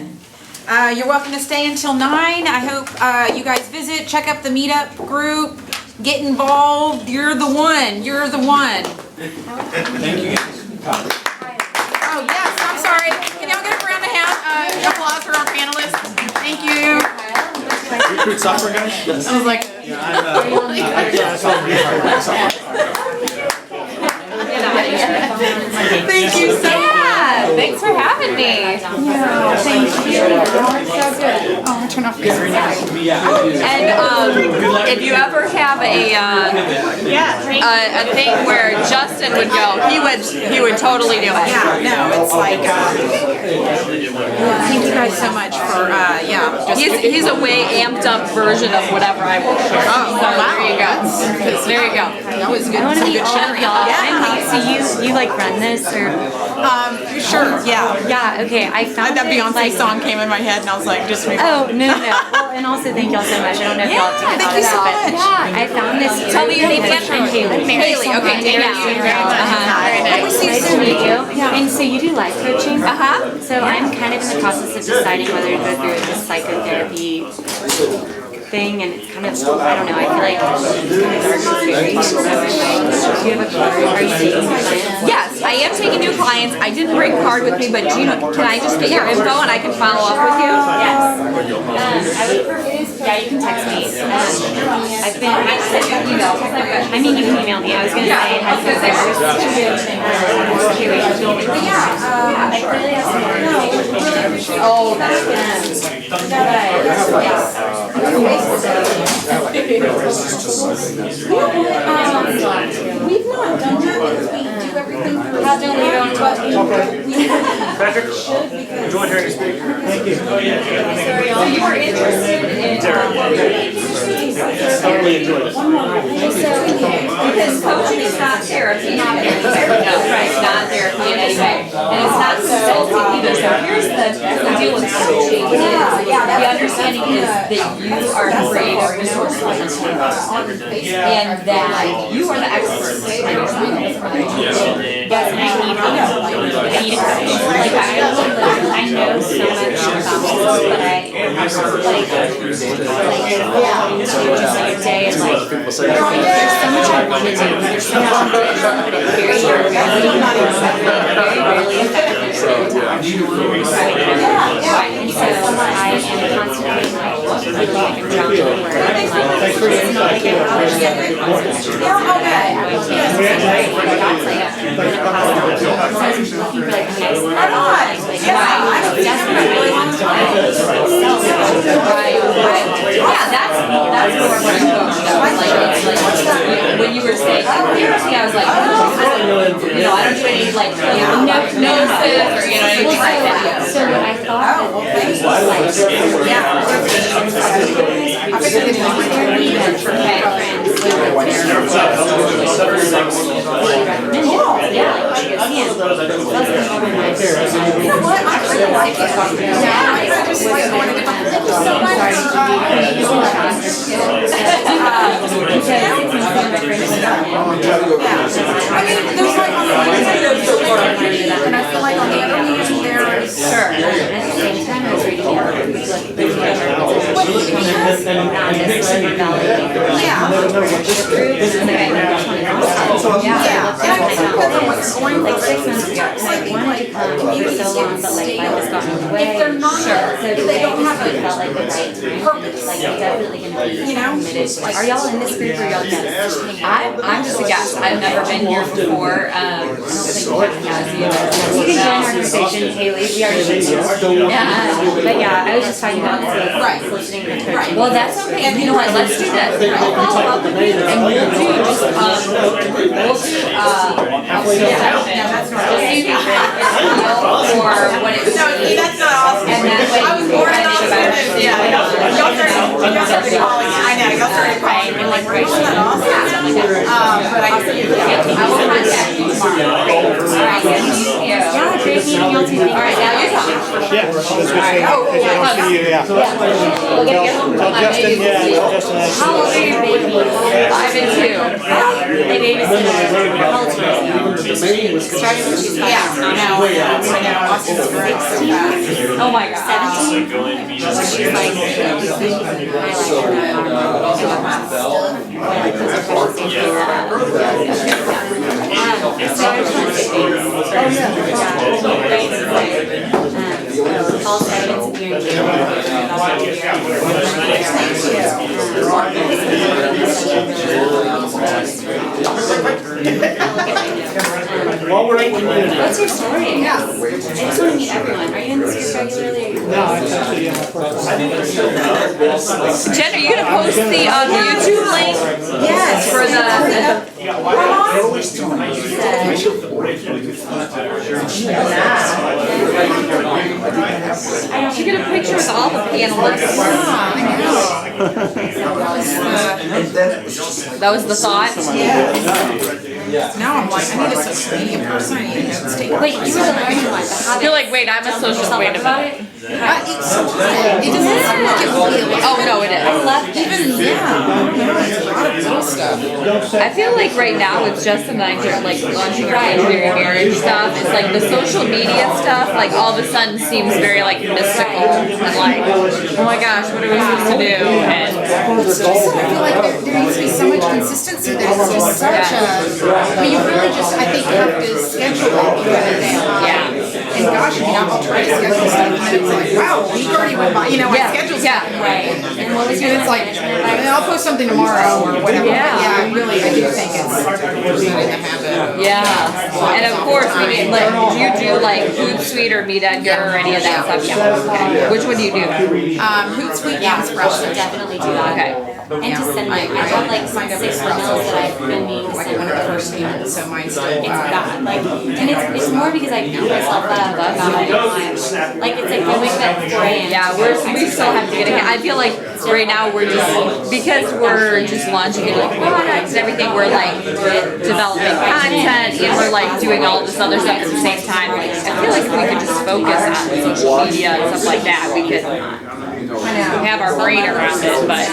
Speaker 3: You're welcome to stay until 9. I hope you guys visit, check up the meetup group, get involved. You're the one. You're the one.
Speaker 2: Thank you guys.
Speaker 3: Oh, yes. I'm sorry. Can y'all get a round of applause for our panelists? Thank you.
Speaker 6: Recruit software guys? Yes.
Speaker 3: I was like, thank you so much.
Speaker 1: Thanks for having me.
Speaker 3: Yeah, thank you. So good. Oh, turn off this.
Speaker 1: And if you ever have a thing where Justin would go, he would totally do it.
Speaker 3: Yeah, no, it's like, thank you guys so much for,
Speaker 1: He's a way amped up version of whatever I will share.
Speaker 3: Oh,
Speaker 1: so
Speaker 3: wow.
Speaker 1: there you go. There you go.
Speaker 3: That was good.
Speaker 17: I want to
Speaker 3: Some
Speaker 17: meet
Speaker 3: good
Speaker 17: all of
Speaker 3: sharing.
Speaker 17: y'all.
Speaker 3: Yeah.
Speaker 17: So you like run this or?
Speaker 3: Sure. Yeah.
Speaker 17: Yeah. Okay. I found
Speaker 3: that
Speaker 17: it,
Speaker 3: Beyonce song came in my head, and I was like, just maybe.
Speaker 17: Oh no. Well, and also thank y'all so much. I don't know if y'all have
Speaker 3: thank you so much.
Speaker 17: Yeah. I found this.
Speaker 1: Tell me your name again.
Speaker 17: I'm Haley.
Speaker 1: Haley. Okay. Thank you very much.
Speaker 17: Nice to meet you. And so you do life coaching. So I'm kind of in the process of deciding whether to go through this psychotherapy thing, and it's kind of, I don't know, I feel like it's kind of dark and scary. So I'm like, do you have a card? Are you taking clients?
Speaker 1: Yes, I am taking new clients. I didn't bring a card with me, but can I just get your info and I can follow up with you?
Speaker 17: Yes. I would prefer, yeah, you can text me. I've been, I mean, you can email me. I was going to say it has been there.
Speaker 1: Oh, that's good.
Speaker 3: We've not done that because we do everything through.
Speaker 6: Patrick, would you want to hear any
Speaker 16: Thank you.
Speaker 1: So you were interested in,
Speaker 6: Totally enjoyed it.
Speaker 1: because coaching is not therapy. No, right, it's not therapy in any way. And it's not consulting either. So here's the deal with coaching is, the understanding is that you are creative, resourcefulness, and that you are the expert.
Speaker 17: But I need help. I need a coach. Like I know so much about this, but I like a day is like there's so much I want to do. There's so much I want to do, but it's very rarely effective. And so I am constantly feeling like I'm drowning in work.
Speaker 16: Thanks for your insight.
Speaker 1: When you were saying therapy, I was like, I don't do any like hypnosis or anything like that.
Speaker 17: So I thought that
Speaker 3: And I feel like on the other hand, there's
Speaker 17: Sure. At the same time, I was reading the other like like 6 months ago, and I wanted to come for so long, but like life has gotten in the way.
Speaker 3: if they're not,
Speaker 17: So
Speaker 3: if they don't have
Speaker 17: it felt like the right time.
Speaker 3: purpose,
Speaker 17: Like I'm definitely gonna be
Speaker 3: you know?
Speaker 17: committed. Are y'all in this group or y'all guests?
Speaker 1: I'm just a guest. I've never been here before.
Speaker 17: I don't think we have you can join our conversation, Haley. We already did. But yeah, I was just talking about soliciting the coaching.
Speaker 1: Well, that's okay. And you know what? Let's do this. I'll follow up with you, and we'll do just for what it's
Speaker 3: that's not awesome.
Speaker 1: and that way
Speaker 3: I was born in
Speaker 1: y'all
Speaker 3: started calling. I know, y'all started calling.
Speaker 1: and like
Speaker 3: Wasn't that awesome? But I
Speaker 1: will contact you tomorrow. All right, thank you.
Speaker 17: Yeah, great meeting y'all too.
Speaker 1: All right, now you're talking.
Speaker 16: Yeah, that's good seeing you. It's good to see you, yeah.
Speaker 1: We'll get home.
Speaker 16: Justin, Justin has.
Speaker 17: How old are your babies?
Speaker 1: 5 and 2.
Speaker 17: They babysit how old are you?
Speaker 3: started when she's 5. I know. Austin's growing so fast.
Speaker 1: Oh my God.
Speaker 17: 17?
Speaker 11: Going to be just
Speaker 17: She's like, false evidence appearing What's your story? Yeah. I just want to meet everyone. Are you in this group regularly?
Speaker 16: No, I actually,
Speaker 1: Jen, are you gonna post the YouTube link?
Speaker 3: Yes.
Speaker 1: For the She get a picture with all the panelists. That was the thought?
Speaker 3: Now I'm like, I need a social media person. I need notes taken.
Speaker 17: Wait, you were the learning one. But how
Speaker 1: You're like, wait, I'm a social, wait a minute.
Speaker 3: It doesn't seem like it really.
Speaker 1: Oh, no, it is.
Speaker 17: I love this.
Speaker 3: Even, it's a lot of cool stuff.
Speaker 1: I feel like right now with Justin and I just like launching our engineering marriage stuff, it's like the social media stuff, like all of a sudden seems very like mystical and like, oh my gosh, what are we supposed to do? And
Speaker 3: I feel like there needs to be so much consistency. There's just such I mean, you really just, I think, have to schedule it And gosh, I'll try to schedule stuff and then it's like, wow, a week already went by, my schedule's
Speaker 1: right.
Speaker 3: And it's like, I'll post something tomorrow or whatever.
Speaker 1: Yeah.
Speaker 3: But I do think it's in the habit.
Speaker 1: Yeah, and of course, we mean, like, do you do like Hootsuite or Meet Edgar or any of that stuff? Yeah. Okay. Which one do you do?
Speaker 3: Hootsuite and Espresso.
Speaker 17: Definitely do that.
Speaker 1: Okay.
Speaker 17: And to send like, I have like 6 emails that I've been needing to send.
Speaker 3: One of the first emails, so mine's still.
Speaker 17: It's bad, like, and it's more because I beat myself up about my time. Like, it's like I wake up at 4 a.m.
Speaker 1: Yeah, we still have to get it. I feel like right now we're just, because we're just launching into like products and everything, we're like developing content and we're like doing all this other stuff at the same time. Like, I feel like if we could just focus on social media and stuff like that, we could have our brain around it, but.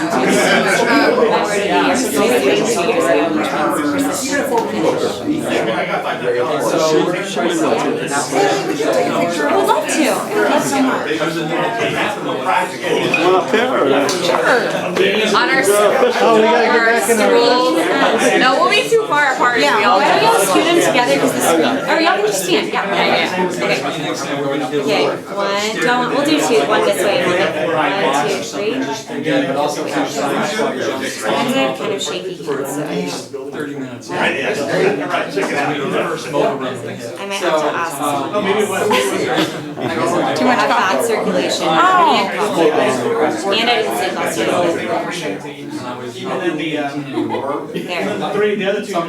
Speaker 17: I would love to.
Speaker 1: On our
Speaker 3: Oh,
Speaker 1: no, we'll be too far apart.
Speaker 3: Yeah.
Speaker 1: We all
Speaker 17: Why don't y'all scoot them together because this, or y'all can just stand, yeah. Okay, one, we'll do 2, one this way, 1, 2, 3. I have kind of shaky hands, so
Speaker 15: 30 minutes.
Speaker 17: I might have to ask
Speaker 3: Too much
Speaker 17: fat
Speaker 3: coffee.
Speaker 17: circulation
Speaker 3: Oh.
Speaker 17: and coffee. And I didn't sleep last night.
Speaker 18: Even then the
Speaker 17: There.
Speaker 18: the other two, were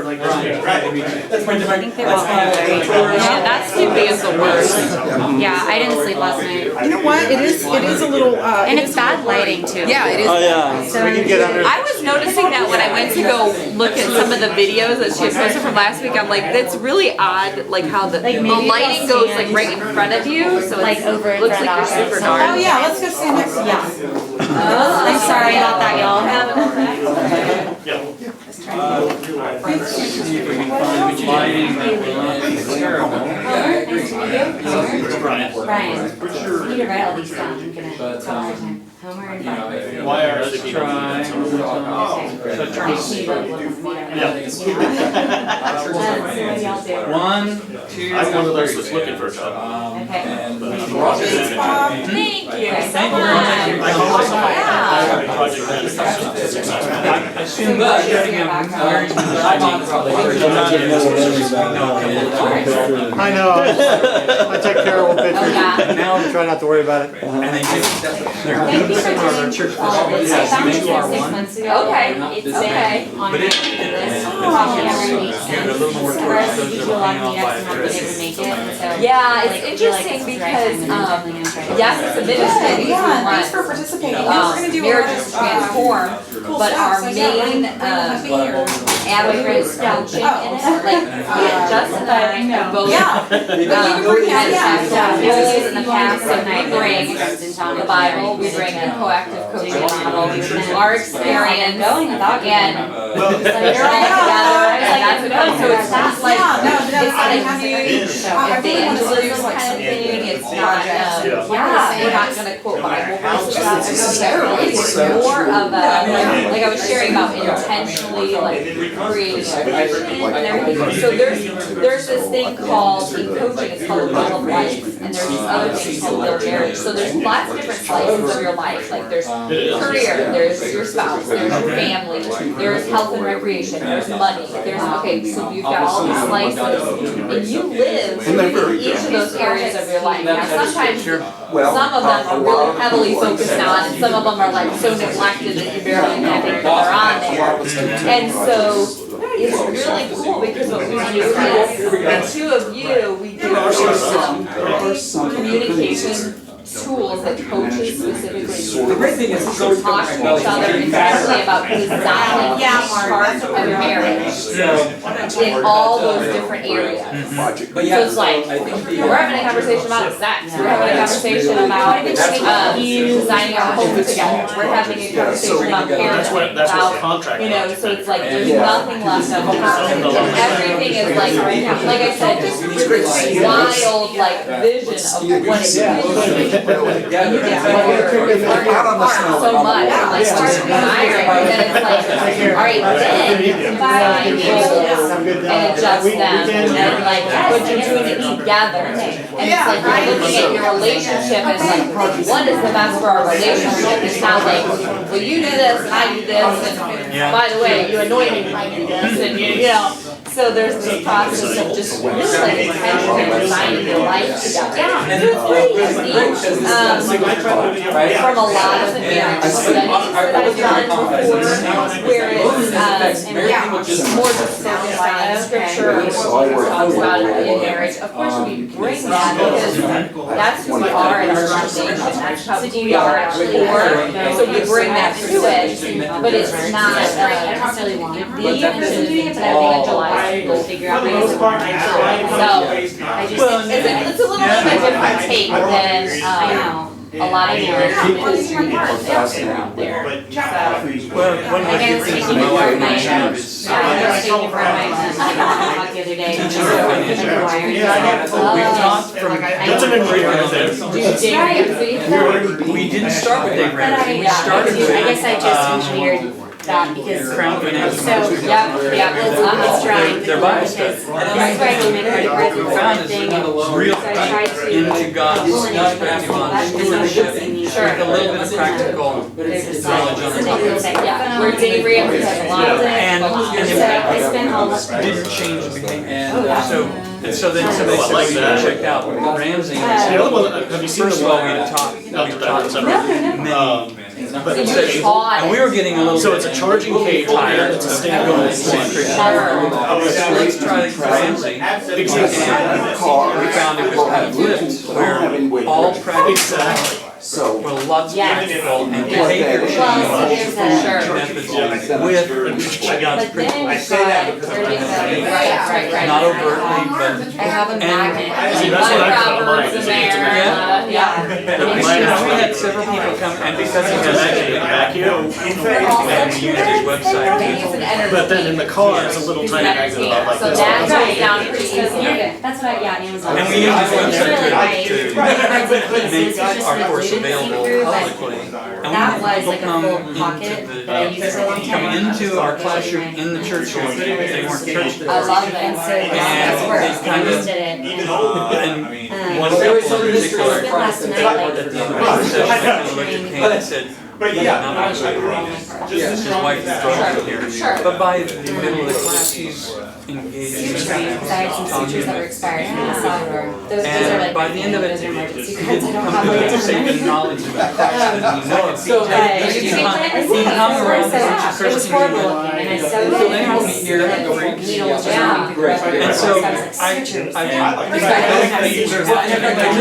Speaker 18: like, that's my
Speaker 17: I think they're all
Speaker 1: Yeah, that sleeping is the worst.
Speaker 17: Yeah, I didn't sleep last night.
Speaker 3: You know what? It is a little.
Speaker 17: And it's bad lighting too.
Speaker 3: Yeah, it is.
Speaker 12: Oh, yeah.
Speaker 17: So
Speaker 1: I was noticing that when I went to go look at some of the videos that she had posted from last week, I'm like, that's really odd, like how the
Speaker 17: maybe
Speaker 1: lighting
Speaker 17: they'll
Speaker 1: goes
Speaker 17: stand
Speaker 1: like right in front of you, so
Speaker 17: like
Speaker 1: it's,
Speaker 17: over in
Speaker 1: looks
Speaker 17: front
Speaker 1: like
Speaker 17: of
Speaker 1: you're
Speaker 17: us.
Speaker 1: super dark.
Speaker 3: Oh yeah, let's go stand next to
Speaker 17: Yeah. I'm sorry about that, y'all. Brian, you need to write all these down. I'm gonna tell her time. Homer and Brian.
Speaker 6: Why are other people
Speaker 17: Okay.
Speaker 6: doing
Speaker 17: So what do y'all do?
Speaker 15: 1, 2,
Speaker 10: I'm one of those that's looking for a job.
Speaker 17: Okay.
Speaker 15: And
Speaker 1: Thank you so
Speaker 15: Thank you
Speaker 1: much.
Speaker 15: very much.
Speaker 1: Yeah.
Speaker 10: Project management.
Speaker 15: I assume that
Speaker 16: I know, I take terrible pictures.
Speaker 1: Oh, yeah.
Speaker 16: Now I try not to worry about it.
Speaker 15: And they take
Speaker 17: Thank you for doing all this. I found this like 6 months ago.
Speaker 1: Okay,
Speaker 17: It's
Speaker 1: okay.
Speaker 17: on my list. Probably every week. Whereas if you do a lot of meetups and not being able to make it, so.
Speaker 1: Yeah,
Speaker 17: like,
Speaker 1: it's
Speaker 17: I feel like
Speaker 1: interesting
Speaker 17: it's the right time,
Speaker 1: because,
Speaker 17: and I'm definitely gonna try to.
Speaker 1: yes, it's a ministry. We
Speaker 3: Yeah,
Speaker 1: want,
Speaker 3: thanks for participating. We're gonna do a lot
Speaker 1: marriages
Speaker 3: of
Speaker 1: transform,
Speaker 3: cool
Speaker 1: but
Speaker 3: stuff.
Speaker 1: our
Speaker 3: So, yeah,
Speaker 1: main,
Speaker 3: bring happy here.
Speaker 1: advocates coaching in it, like, Justin and I are both.
Speaker 3: Yeah.
Speaker 1: We
Speaker 3: bring
Speaker 1: had
Speaker 3: happy,
Speaker 1: roles in the past, so we bring the Bible, we bring the proactive coaching model, we bring our experience,
Speaker 17: Going without
Speaker 1: and
Speaker 17: getting.
Speaker 1: they're all together, and that's what comes, so it's not like, it's not a huge evangelism kind of thing, it's not, we're not gonna quote Bible verses necessarily, it's more of a, like I was sharing about intentionally, like, creating a vision and everything, so there's this thing called, in coaching, it's called the Wheel of Life, and there's this other thing called Wheel of Marriage, so there's lots of different slices of your life, like there's career, there's your spouse, there's your family, there's health and recreation, there's money, there's, okay, so you've got all these slices, and you live in each of those areas of your life. Now, sometimes, some of them are really heavily focused on, and some of them are like so neglected that you barely know that they're on there. And so, it's really cool because what we do is, the two of you, we do some communication tools that coaches specifically use.
Speaker 15: The great thing is, it's always
Speaker 1: Talk to each other intensely about designing each part of your marriage in all those different areas.
Speaker 15: But yeah,
Speaker 1: So it's like,
Speaker 15: I think the.
Speaker 1: we're having a conversation about sex, we're having a conversation about designing our home together, we're having a conversation about parenting,
Speaker 10: That's what the
Speaker 1: about,
Speaker 10: contract.
Speaker 1: you know, so it's like, there's nothing left uncovered. Everything is like I said, just this wild, like, vision of what it could be. And you get so much, and like start admiring, and then it's like, alright, then you combine goals and adjust them, and like put you doing it together. And it's like you're looking at your relationship and it's like, what is the best for our relationship? It's not like, well, you do this and I do this, and by the way, you annoy me when I do this, and you know. So there's this process of just really like intentionally designing your life together. Yeah, and it's pretty neat. From a lot of the marriage studies that I've done before, where it's more just focused on scripture or what talks about it in marriage. Of course, we bring that because that's who we are in our foundation. That's how we are at our core. So we bring that to it, but it's not necessarily want the intention to do it, but I think July we'll figure out ways to work it. So I just it's a little bit of a different take than a lot of industry out there.
Speaker 11: Well, one
Speaker 17: I was taking it for my talk the other day.
Speaker 11: We've talked from, that's an agreement there. We didn't start with Dave Ramsey, we started with.
Speaker 17: I guess I just engineered that because.
Speaker 11: Crown Financial.
Speaker 17: So, yeah, well, I'm just trying.
Speaker 11: Their Bible study.
Speaker 17: This is where I can make my
Speaker 11: What we found is
Speaker 17: thing.
Speaker 11: real into God's perspective on stewardship with a little bit of practical knowledge on the topic.
Speaker 1: Where Dave Ramsey has a lot of
Speaker 11: And
Speaker 17: I spent all this.
Speaker 11: didn't change the behavior. So then somebody said, check out Ramsey. First of all, we taught many. And we were getting a little.
Speaker 6: So it's a charging cable and it's a standalone.
Speaker 11: Let's try Ramsey. And we found it was kind of flipped, where all practical. Well, lots of practical and behavior change methods with God's principles.
Speaker 1: I say that because right.
Speaker 11: Not overtly, but.
Speaker 17: I have a magnet.
Speaker 1: Proverbs in there. Yeah.
Speaker 11: We had several people come, and because he has back here, and we used his website.
Speaker 6: But then in the car, it's a little tiny magnet about like
Speaker 1: So
Speaker 6: this.
Speaker 1: that goes down pretty easy.
Speaker 17: That's what Amazon.
Speaker 11: And we used his website to make our course available publicly. And
Speaker 17: That
Speaker 11: when
Speaker 17: was
Speaker 11: people
Speaker 17: like a
Speaker 11: come
Speaker 17: full pocket that I used for a long time.
Speaker 11: come into our classroom in the church room, they weren't church
Speaker 1: I love it.
Speaker 17: And so
Speaker 11: And
Speaker 17: that's where
Speaker 11: they
Speaker 17: I
Speaker 11: kind of,
Speaker 17: did it.
Speaker 11: and one couple in particular,
Speaker 17: Last night, like,
Speaker 11: at the end of the session, I kind of looked at Kate and said, his wife is throwing here. But by the middle of the class, he's engaged in
Speaker 17: Because I had some sutures that were expired from El Salvador. Those are
Speaker 11: and
Speaker 17: like,
Speaker 11: by the end of it,
Speaker 17: those are
Speaker 11: he
Speaker 17: emergency cards. I
Speaker 11: didn't
Speaker 17: don't
Speaker 11: come
Speaker 17: have
Speaker 11: to
Speaker 17: like
Speaker 11: the
Speaker 17: a
Speaker 11: same knowledge of Christ that we know of. So he hung around a bunch of
Speaker 17: It was
Speaker 11: Christians.
Speaker 17: horrible looking, and I sewed
Speaker 11: So
Speaker 17: it
Speaker 11: they
Speaker 17: and
Speaker 11: helped me hear that great.
Speaker 17: needles
Speaker 1: Yeah.
Speaker 11: And so I know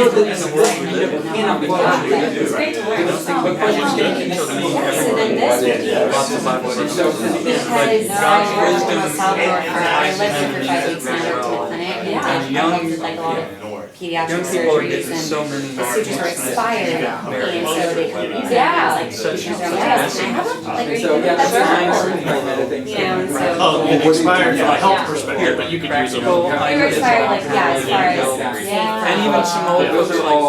Speaker 11: that in the world we live in,
Speaker 17: It's great to learn.
Speaker 11: because you're speaking to them
Speaker 17: So then this week,
Speaker 11: lots of Bible verses.
Speaker 17: because
Speaker 11: God's wisdom
Speaker 17: El Salvador, I
Speaker 11: applies
Speaker 17: lived here for
Speaker 11: in
Speaker 17: 5 weeks and I worked in the clinic, and I did like a lot of pediatric
Speaker 11: Young people are
Speaker 17: surgeries,
Speaker 11: getting so many
Speaker 17: and the sutures were expired, and so they couldn't use it, like,
Speaker 11: Such
Speaker 17: you know,
Speaker 11: a
Speaker 17: like,
Speaker 11: message.
Speaker 17: like,
Speaker 11: So,
Speaker 17: that's
Speaker 11: yeah,
Speaker 17: horrible. You know, and so.
Speaker 6: Oh, it expired from a health perspective, but you could use them.
Speaker 17: They were expired, like, yeah, as far as,
Speaker 11: And even some old ones are like,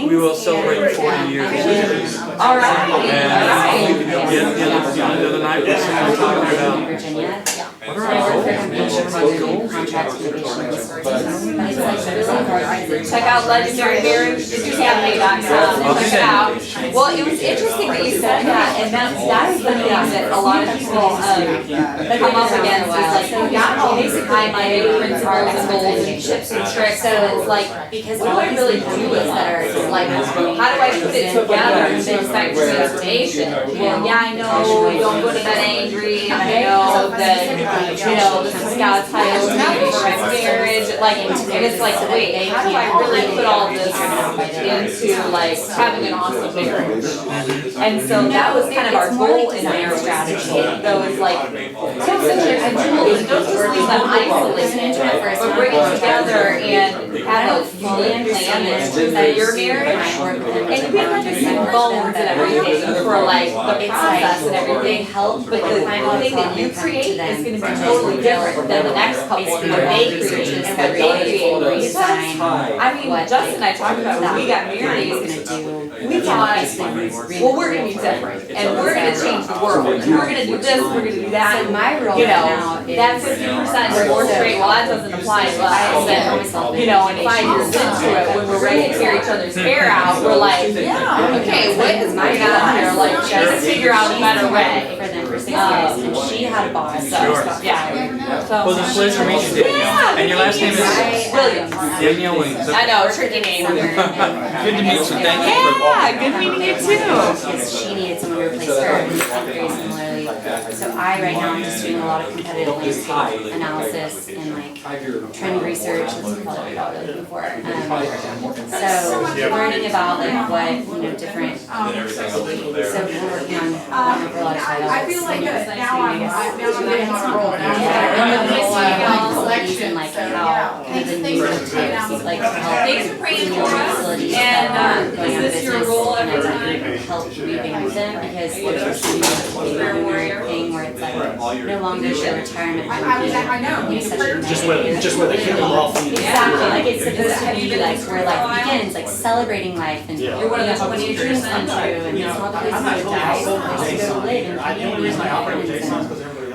Speaker 11: we will celebrate 40 years.
Speaker 1: All right.
Speaker 11: And the other night, we were talking about, what are our goals?
Speaker 1: Check out Legendary Marriage, Incubator.com, check it out. Well, it was interesting that you said that, and that is the thing that a lot of people come up against is like, you've got all these high-minded principles and goals and tips and tricks, so it's like, because what do I really do with that? It's like, how do I put it together and expect transformation? Well, yeah, I know, you don't go to bed angry, and I know that, you know, this is God's title for my marriage, like, and it's like, wait, how do I really put all this into, like, having an awesome marriage? And so that was kind of our goal in our strategy, those, like, tips and tricks and tools, don't just leave them isolated, but bring it together and have a unique plan that for your marriage. And you can have the same bones and everything for, like, the process and everything, but the thing that you create is gonna be totally different than the next couple and what they create and what they create.
Speaker 15: hide
Speaker 1: I mean,
Speaker 15: what,
Speaker 1: Justin and I
Speaker 15: like,
Speaker 1: talked about when we got
Speaker 15: that
Speaker 1: married,
Speaker 15: was gonna do.
Speaker 1: we thought, well, we're gonna be different, and we're gonna change the world, and we're gonna do this, we're gonna do that.
Speaker 17: So my role
Speaker 1: You
Speaker 17: right
Speaker 1: know,
Speaker 17: now is.
Speaker 1: that 50% divorce rate, well, that doesn't apply to us, and, you know, and 5 years into it, when we're ready to tear each other's hair out, we're like, okay, what is going on here, like, let's figure out a better way.
Speaker 17: For them for 6 years, and she had a boss, so,
Speaker 1: Yeah. So-
Speaker 15: Well, it's a pleasure to meet you, Danielle. And your last name is?
Speaker 1: Williams.
Speaker 15: Danielle Williams.
Speaker 1: I know, tricky name.
Speaker 15: Good to meet you, thank you for.
Speaker 1: Yeah, good meeting you too.
Speaker 17: because she needed someone to replace her, and very similarly. So I, right now, I'm just doing a lot of competitive landscape analysis and like trend research, that's probably what I'm looking for. So learning about like what, different, so we're working on a lot of titles.
Speaker 3: I feel like now I'm getting on a roll.
Speaker 17: And like how the new types, like help
Speaker 1: Thanks for praying for us.
Speaker 17: facilities
Speaker 1: And,
Speaker 17: that are going
Speaker 1: is
Speaker 17: out of
Speaker 1: this your
Speaker 17: business,
Speaker 1: role
Speaker 17: and
Speaker 1: every
Speaker 17: I
Speaker 1: time?
Speaker 17: help revamp them because there's this warrior thing where it's like no longer is your retirement
Speaker 3: I know.
Speaker 6: Just where they kick them off.
Speaker 17: Exactly, like it's supposed to be like where life begins, like celebrating life and
Speaker 6: Yeah.
Speaker 17: you're one of the hopes your dreams come true and it's not the place to go die, it's the place to go live and community.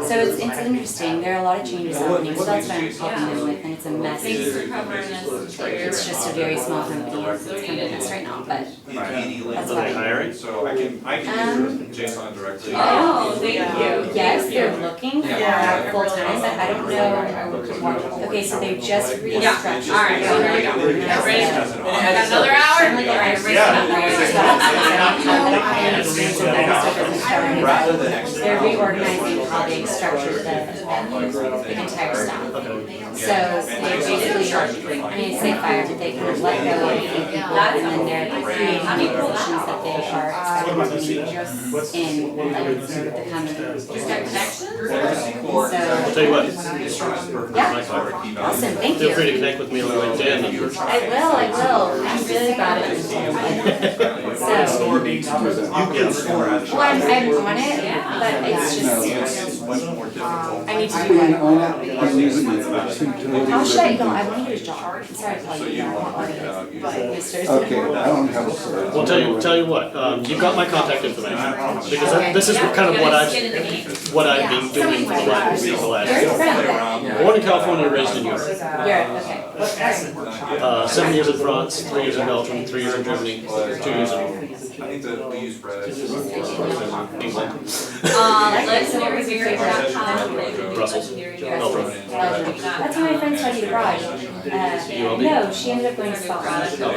Speaker 17: So it's interesting, there are a lot of changes happening, so that's what I'm helping them with, and it's a messy. It's just a very small company, it's kind of a mess right now, but that's
Speaker 4: Are
Speaker 17: why.
Speaker 4: they hiring?
Speaker 14: So I can use JSON directly.
Speaker 1: Oh, thank you.
Speaker 17: Yes, they're looking for full-time, but I don't know. Okay, so they just restructured.
Speaker 1: All right, so here we go. Ready? Got another hour?
Speaker 17: They're reorganizing how they structured the entire staff. So they basically, I mean, it's like fire, but they kind of let go of people and then they're creating new positions that they are expected to be in, like, the coming.
Speaker 6: I'll tell you what.
Speaker 17: Yeah, awesome, thank you.
Speaker 6: Feel free to connect with me on LinkedIn.
Speaker 17: I will, I'm really bad at it. So, well, I'm on it, but it's just, I need to do one. How should I go? I want to get a job. I'm sorry to tell you that.
Speaker 9: Okay, I don't have a.
Speaker 6: Well, tell you what, you've got my contact information, because this is kind of what I've been doing for the last year. Born in California, raised in Europe.
Speaker 17: Okay.
Speaker 6: 7 years in France, 3 years in Belgium, 3 years in Germany, 2 years in
Speaker 14: I think that we use bread.
Speaker 6: England.
Speaker 1: Let's see what we're
Speaker 6: Brussels.
Speaker 17: That's how my friend studied abroad. No, she ended up going to Scotland, but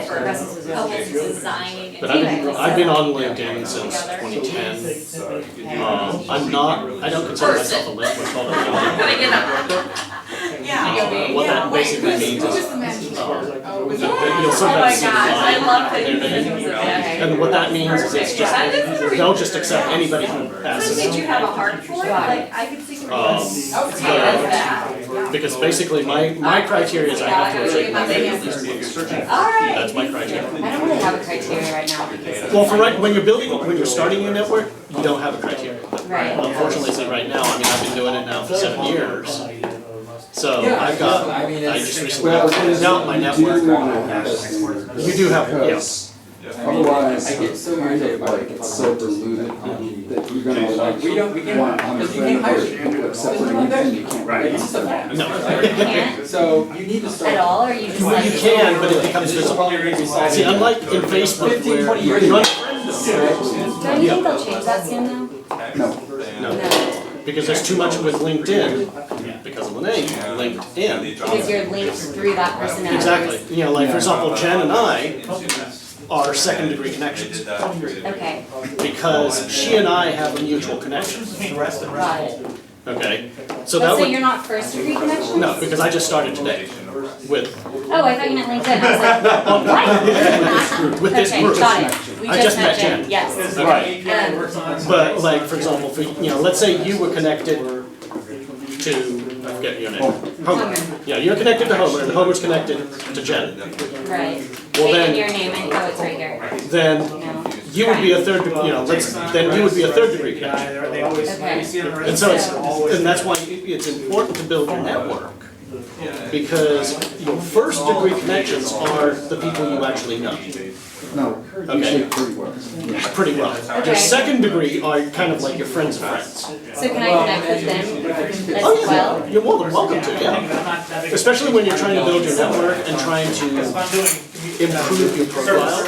Speaker 17: Brussels was really
Speaker 1: designing.
Speaker 6: But I've been on LinkedIn since 2010. I don't consider myself a LinkedIn follower. What that basically means is, sometimes
Speaker 1: I love that you
Speaker 6: and what that means is it's just, they'll just accept anybody who passes.
Speaker 1: Did you have a heart for it? Like, I could see
Speaker 6: Because basically my criteria is I have to achieve my That's my criteria.
Speaker 17: I don't really have a criteria right now because.
Speaker 6: Well, when you're starting your network, you don't have a criteria.
Speaker 17: Right.
Speaker 6: Unfortunately, right now, I mean, I've been doing it now for 7 years. So I just recently closed out my network. You do have, yes.
Speaker 9: Otherwise, I get so it's so diluted that you're gonna want on the friend or except for LinkedIn, you can't.
Speaker 6: Right.
Speaker 17: No.
Speaker 15: So you need to start.
Speaker 17: At all, or you just
Speaker 6: Well,
Speaker 17: like.
Speaker 6: you can, but it becomes visible. See, unlike in Facebook where you're not.
Speaker 17: Don't you think they'll change that soon though?
Speaker 6: No. Because there's too much with LinkedIn, because of the name, LinkedIn.
Speaker 17: Because you're linked through that person.
Speaker 6: Exactly. Like for example, Jen and I are second-degree connections.
Speaker 17: Okay.
Speaker 6: Because she and I have a mutual connection.
Speaker 17: Got it.
Speaker 6: Okay.
Speaker 17: So you're not first degree connections?
Speaker 6: No, because I just started today with.
Speaker 17: Oh, I thought you meant LinkedIn. I was like, what?
Speaker 6: With this group.
Speaker 17: Okay, got it. We
Speaker 6: I just met
Speaker 17: Jen.
Speaker 6: Jen.
Speaker 17: Yes.
Speaker 6: Right. But like, for example, let's say you were connected to, I forget your name. Homer. Yeah, you're connected to Homer, and Homer's connected to Jen.
Speaker 17: Right.
Speaker 6: Well,
Speaker 17: then your name and it's right here.
Speaker 6: Then you would be a third, then you would be a third degree connection.
Speaker 17: Okay.
Speaker 6: And so and that's why it's important to build your network.
Speaker 10: Because your first degree connections are the people you actually know.
Speaker 8: No,
Speaker 10: Okay.
Speaker 8: usually pretty well.
Speaker 10: Pretty well. Your second degree are kind of like your friends' friends.
Speaker 17: So can I connect with them as
Speaker 10: Oh, yeah.
Speaker 17: well?
Speaker 10: You're more than welcome to, yeah. Especially when you're trying to build your network and trying to improve your profile.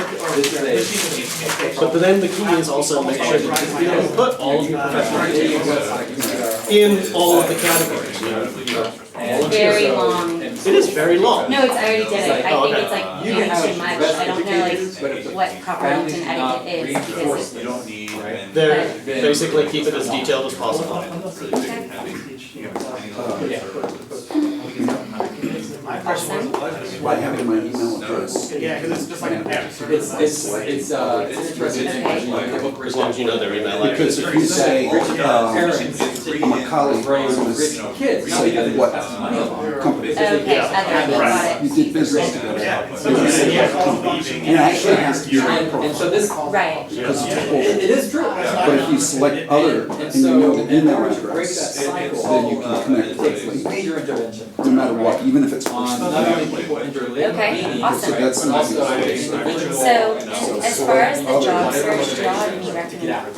Speaker 10: But then the key is also make sure that you put all of your professional details in all of the categories.
Speaker 17: Very long.
Speaker 10: It is very long.
Speaker 17: No, I already did it. I
Speaker 10: Oh,
Speaker 17: think
Speaker 10: okay.
Speaker 17: it's like way too much. I don't know like what proper LinkedIn etiquette is because
Speaker 10: They're basically keep it as detailed as possible.
Speaker 17: awesome.
Speaker 8: I have my email address.
Speaker 18: Yeah, because it's just like an app.
Speaker 15: It's interesting.
Speaker 10: As long as you know their email address.
Speaker 8: Because if you say, I'm a colleague of this, say what company.
Speaker 17: Okay, other, got it.
Speaker 8: You did business together. You say what company. And it actually has to be your
Speaker 15: And
Speaker 8: profile.
Speaker 15: so this,
Speaker 17: Right.
Speaker 8: Because it's full.
Speaker 15: it is true.
Speaker 8: But if you select other and you know the email address, then you can connect quickly,
Speaker 15: Major intervention.
Speaker 8: no matter what, even if it's
Speaker 15: On
Speaker 8: personal.
Speaker 15: not only people interlinked
Speaker 17: Okay,
Speaker 15: meetings,
Speaker 17: awesome.
Speaker 8: So that's
Speaker 15: but
Speaker 8: not
Speaker 15: also
Speaker 8: easy.
Speaker 15: individual.
Speaker 17: So as far as the job search, do y'all have any recommendations?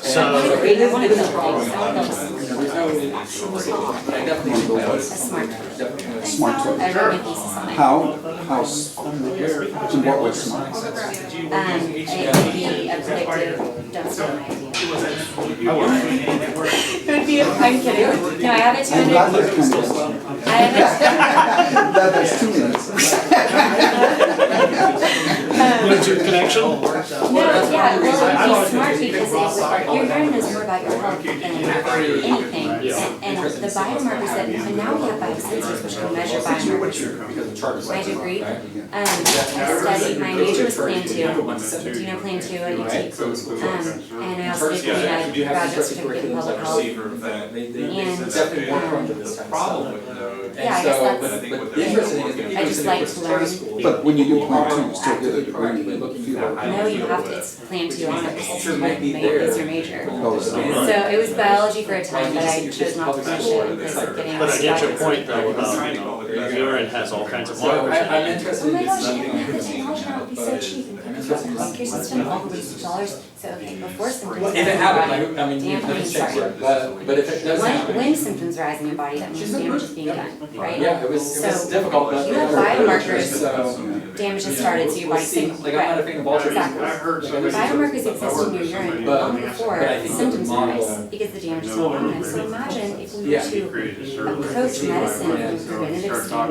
Speaker 10: So-
Speaker 17: I want to build things, I want to build
Speaker 15: But I definitely think
Speaker 17: a smart.
Speaker 8: Smart
Speaker 17: I
Speaker 8: tool.
Speaker 17: wrote my thesis on it.
Speaker 8: How, in what way smart?
Speaker 17: It could be a predictive, don't steal my idea. It would be, I'm kidding. No, I have it
Speaker 8: I'm glad
Speaker 17: 200.
Speaker 8: there's kind of.
Speaker 17: I have it.
Speaker 8: That there's 2 minutes.
Speaker 10: YouTube connection?
Speaker 17: No, yeah, well, it's smart because you're learning is more about your health than anything. And the biomarkers that, and now we have biosensors which can measure biomarkers. My degree, I studied, my major was Plan 2. Do you know Plan 2 at UT? And I also did a graduate certificate in public health.
Speaker 15: They definitely more prone to this type of stuff.
Speaker 17: Yeah, I guess that's,
Speaker 15: But the interesting thing is that
Speaker 17: I just like to learn.
Speaker 8: But when you do plan 2, you still get a degree in the field.
Speaker 17: No, you have to, it's Plan 2, it's your major.
Speaker 8: Oh,
Speaker 17: So it was biology for a time, but I chose not to finish it because of getting.
Speaker 10: But I get your point though about, you know, urine has all kinds of
Speaker 15: So
Speaker 10: markers in
Speaker 15: I'm
Speaker 10: it.
Speaker 15: interested
Speaker 17: Oh
Speaker 15: in
Speaker 17: my gosh,
Speaker 15: this.
Speaker 17: the technology now would be so cheap and people don't healthcare system, all the waste of dollars. So, okay, before symptoms.
Speaker 15: If it happened, like, I mean,
Speaker 17: Damage
Speaker 15: nothing's
Speaker 17: being
Speaker 15: changed,
Speaker 17: started.
Speaker 15: but if it does happen.
Speaker 17: When symptoms rise in your body, that means damage is being done, right?
Speaker 15: Yeah, it was difficult, but.
Speaker 17: You have biomarkers,
Speaker 15: So,
Speaker 17: damage has started, so your body's sick.
Speaker 15: Like, I'm not a fan of vultures.
Speaker 17: Exactly. Biomarkers exist in your urine long before symptoms arise, because the damage is so long. So imagine if we were to approach medicine from preventative standpoint.